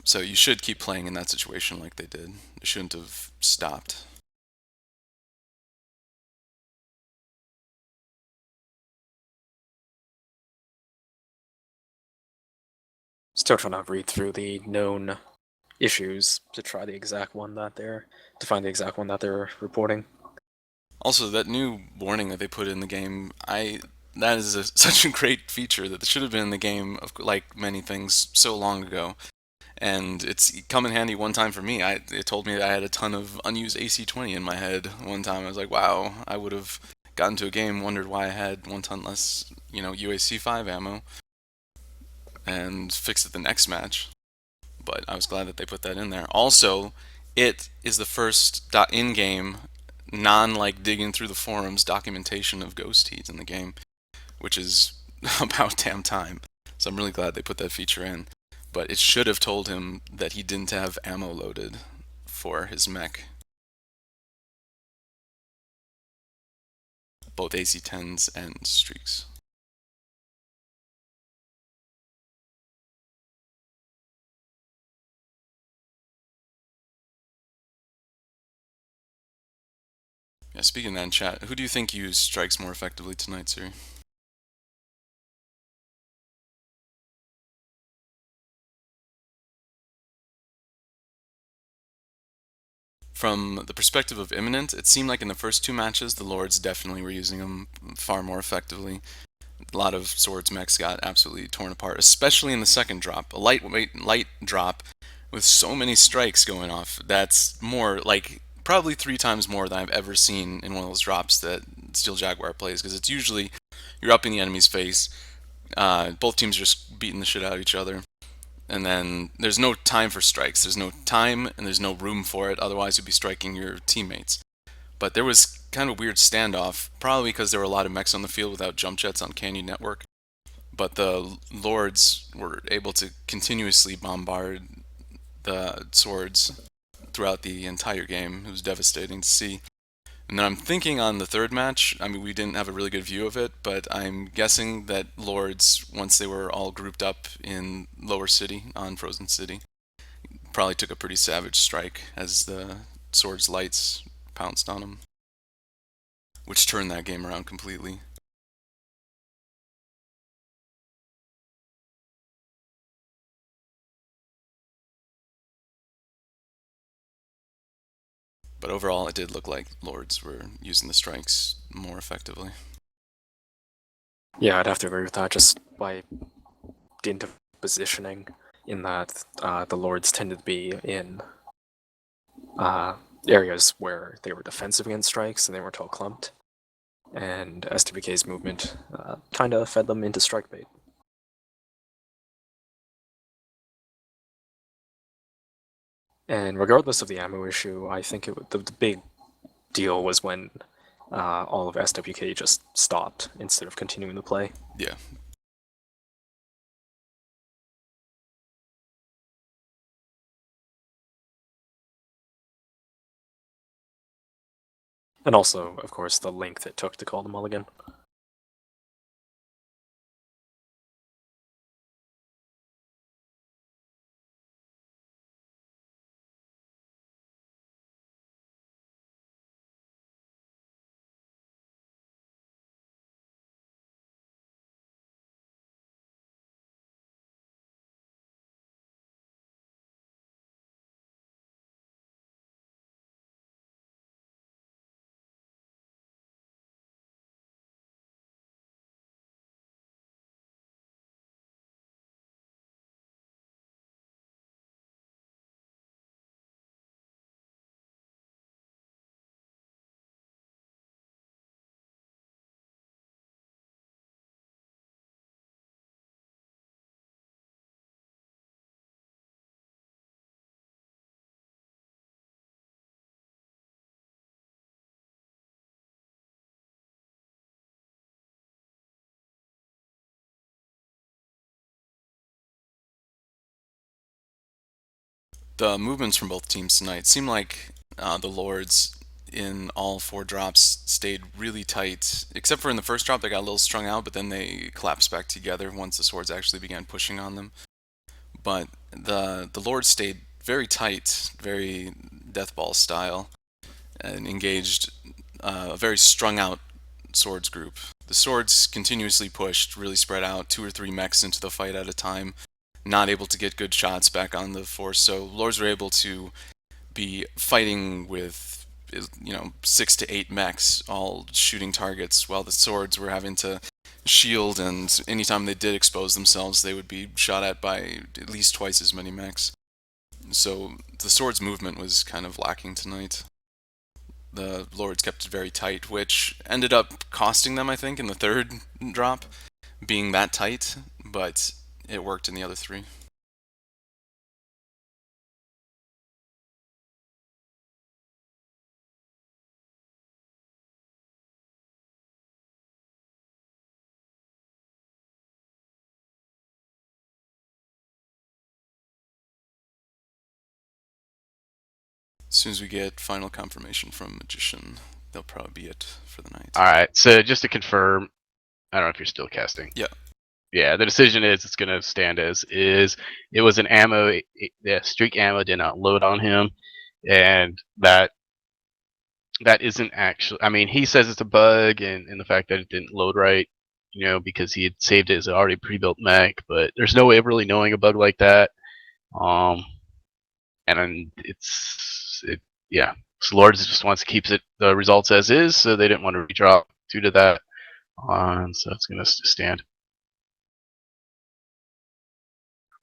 So you should keep playing in that situation like they did. They shouldn't have stopped. Still trying to read through the known issues to find the exact one that they're reporting. Also, that new warning that they put in the game, that is such a great feature that should have been in the game, of like many things, so long ago. And it's come in handy one time for me. It told me that I had a ton of unused AC-20 in my head one time. I was like, wow, I would have gotten to a game, wondered why I had 1 ton less, UAC-5 ammo, and fixed it the next match. But I was glad that they put that in there. Also, it is the first in-game, digging through the forums documentation of ghost heats in the game, which is about damn time. So I'm really glad they put that feature in. But it should have told him that he didn't have ammo loaded for his mech. Both AC-10s and streaks. Yeah, speaking of that in chat, who do you think used strikes more effectively tonight, Siri? From the perspective of Imminent, it seemed like in the first 2 matches, the Lords definitely were using them far more effectively. A lot of Swords mechs got absolutely torn apart, especially in the second drop. A light drop with so many strikes going off. That's more, probably 3 times more than I've ever seen in one of those drops that Steel Jaguar plays, because it's usually you're up in the enemy's face, Both teams just beating the shit out of each other. And then there's no time for strikes. There's no time and there's no room for it. Otherwise, you'd be striking your teammates. But there was kind of a weird standoff, probably because there were a lot of mechs on the field without jump jets on Canyon Network. But the Lords were able to continuously bombard the swords throughout the entire game. It was devastating to see. And then I'm thinking on the third match, I mean, we didn't have a really good view of it, but I'm guessing that Lords, once they were all grouped up in Lower City, on Frozen City, probably took a pretty savage strike as the Swords lights pounced on them, which turned that game around completely. But overall, it did look like Lords were using the strikes more effectively. Yeah, I'd have to agree with that, just by dint of positioning, in that the Lords tended to be in areas where they were defensive against strikes and they weren't all clumped. And SWK's movement kind of fed them into strike bait. And regardless of the ammo issue, I think the big deal was when all of SWK just stopped instead of continuing the play. Yeah. And also, of course, the length it took to call the mulligan. The movements from both teams tonight seem like the Lords in all four drops stayed really tight, except for in the first drop they got a little strung out, but then they collapsed back together once the swords actually began pushing on them. But the Lords stayed very tight, very Deathball style, and engaged a very strung out swords group. The swords continuously pushed, really spread out, 2 or 3 mechs into the fight at a time, not able to get good shots back on the force. So Lords were able to be fighting with 6 to 8 mechs all shooting targets, while the swords were having to shield, and anytime they did expose themselves they would be shot at by at least twice as many mechs. So the swords movement was kind of lacking tonight. The Lords kept it very tight, which ended up costing them, I think, in the third drop, being that tight, but it worked in the other 3. As soon as we get final confirmation from Magician, they'll probably be it for the night. All right. So just to confirm, I don't know if you're still casting. Yeah. Yeah. The decision is it's going to stand as is. It was an ammo. The streak ammo did not load on him, and that isn't actually. I mean, he says it's a bug, and the fact that it didn't load right, because he had saved it as an already pre-built mech. But there's no way of really knowing a bug like that. And yeah. So Lords just wants to keep the results as is, so they didn't want to redraw due to that. So it's going to stand.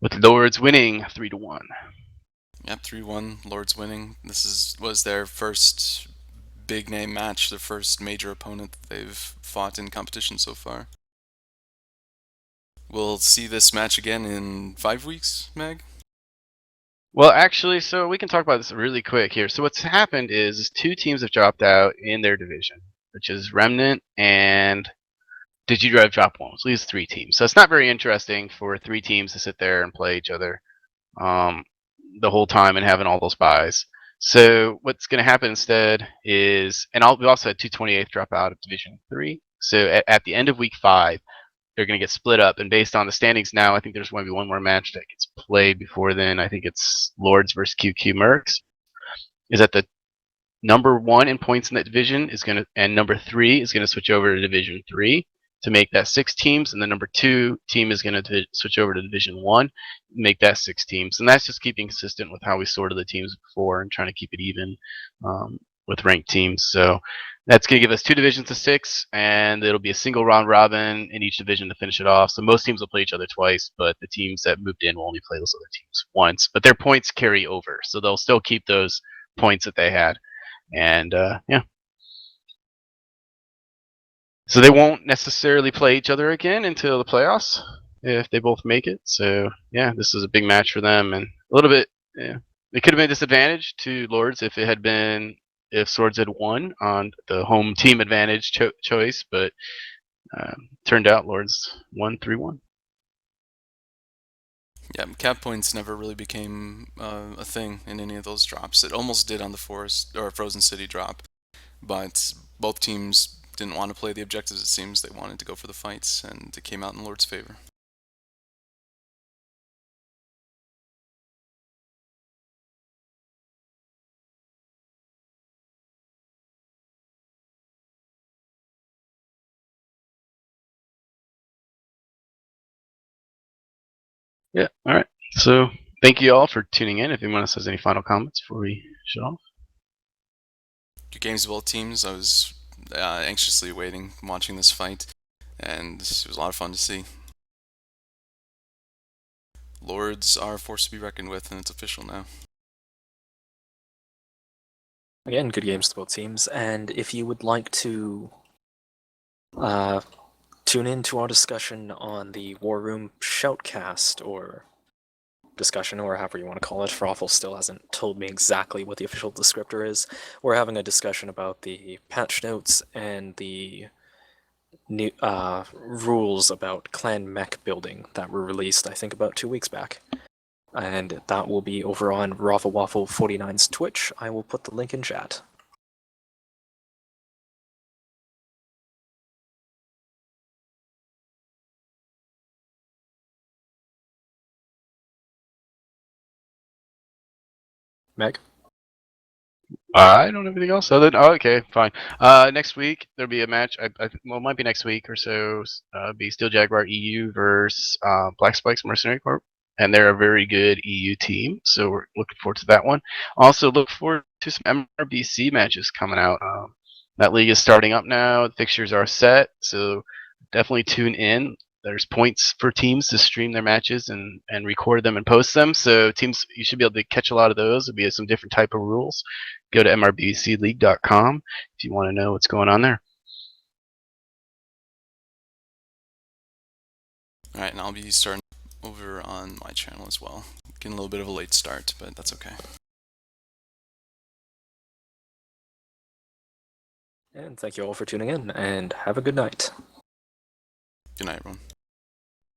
With Lords winning 3-1. Yep, 3-1, Lords winning. Was their first big name match, their first major opponent that they've fought in competition so far. We'll see this match again in 5 weeks, Meg? Well, actually, so we can talk about this really quick here. So what's happened is two teams have dropped out in their division, which is Remnant and Did You Drive Drop One, which leaves three teams. So it's not very interesting for three teams to sit there and play each other um, the whole time and having all those buys. So what's going to happen instead is, and we also had 228th drop out of Division 3. So at the end of week 5, they're going to get split up. And based on the standings now, I think there's going to be one more match that gets played before then. I think it's Lords versus QQ Mercs. Is that the number 1 in points in that division is going to, and number 3 is going to switch over to Division 3 to make that 6 teams, and the number 2 team is going to switch over to Division 1, make that 6 teams. And that's just keeping consistent with how we sorted the teams before and trying to keep it even with ranked teams. So that's going to give us 2 divisions of 6, and it'll be a single round robin in each division to finish it off. So most teams will play each other twice, but the teams that moved in will only play those other teams once. But their points carry over, so they'll still keep those points that they had. And yeah. So they won't necessarily play each other again until the playoffs if they both make it. So yeah, this is a big match for them, and a little bit. Yeah, it could have been a disadvantage to Lords if Swords had won on the home team advantage choice, but turned out Lords won 3-1. Yeah, cap points never really became a thing in any of those drops. It almost did on the Forest or Frozen City drop, but both teams didn't want to play the objectives. It seems they wanted to go for the fights, and it came out in Lord's favor. Yeah. All right. So thank you all for tuning in. If anyone else has any final comments before we shut off. Good games to both teams. I was anxiously waiting, watching this fight, and it was a lot of fun to see. Lords are a force to be reckoned with, and it's official now. Again, good games to both teams, and if you would like to tune in to our discussion on the War Room Shoutcast, or discussion, or however you want to call it, Froffle still hasn't told me exactly what the official descriptor is. We're having a discussion about the patch notes and the new rules about clan mech building that were released, I think, about 2 weeks back. And that will be over on Raffle Waffle 49's Twitch. I will put the link in chat. Meg? I don't have anything else other than, okay, fine. Next week there'll be a match. Well, it might be next week or so. Be Steel Jaguar EU versus Black Spikes Mercenary Corp, and they're a very good EU team. So we're looking forward to that one. Also, look forward to some MRBC matches coming out. That league is starting up now. The fixtures are set, so definitely tune in. There's points for teams to stream their matches and record them and post them. So teams, you should be able to catch a lot of those. There'll be some different type of rules. Go to mrbcleague.com if you want to know what's going on there. Alright, and I'll be starting over on my channel as well. Getting a little bit of a late start, but that's okay. And thank you all for tuning in, and have a good night. Good night, everyone.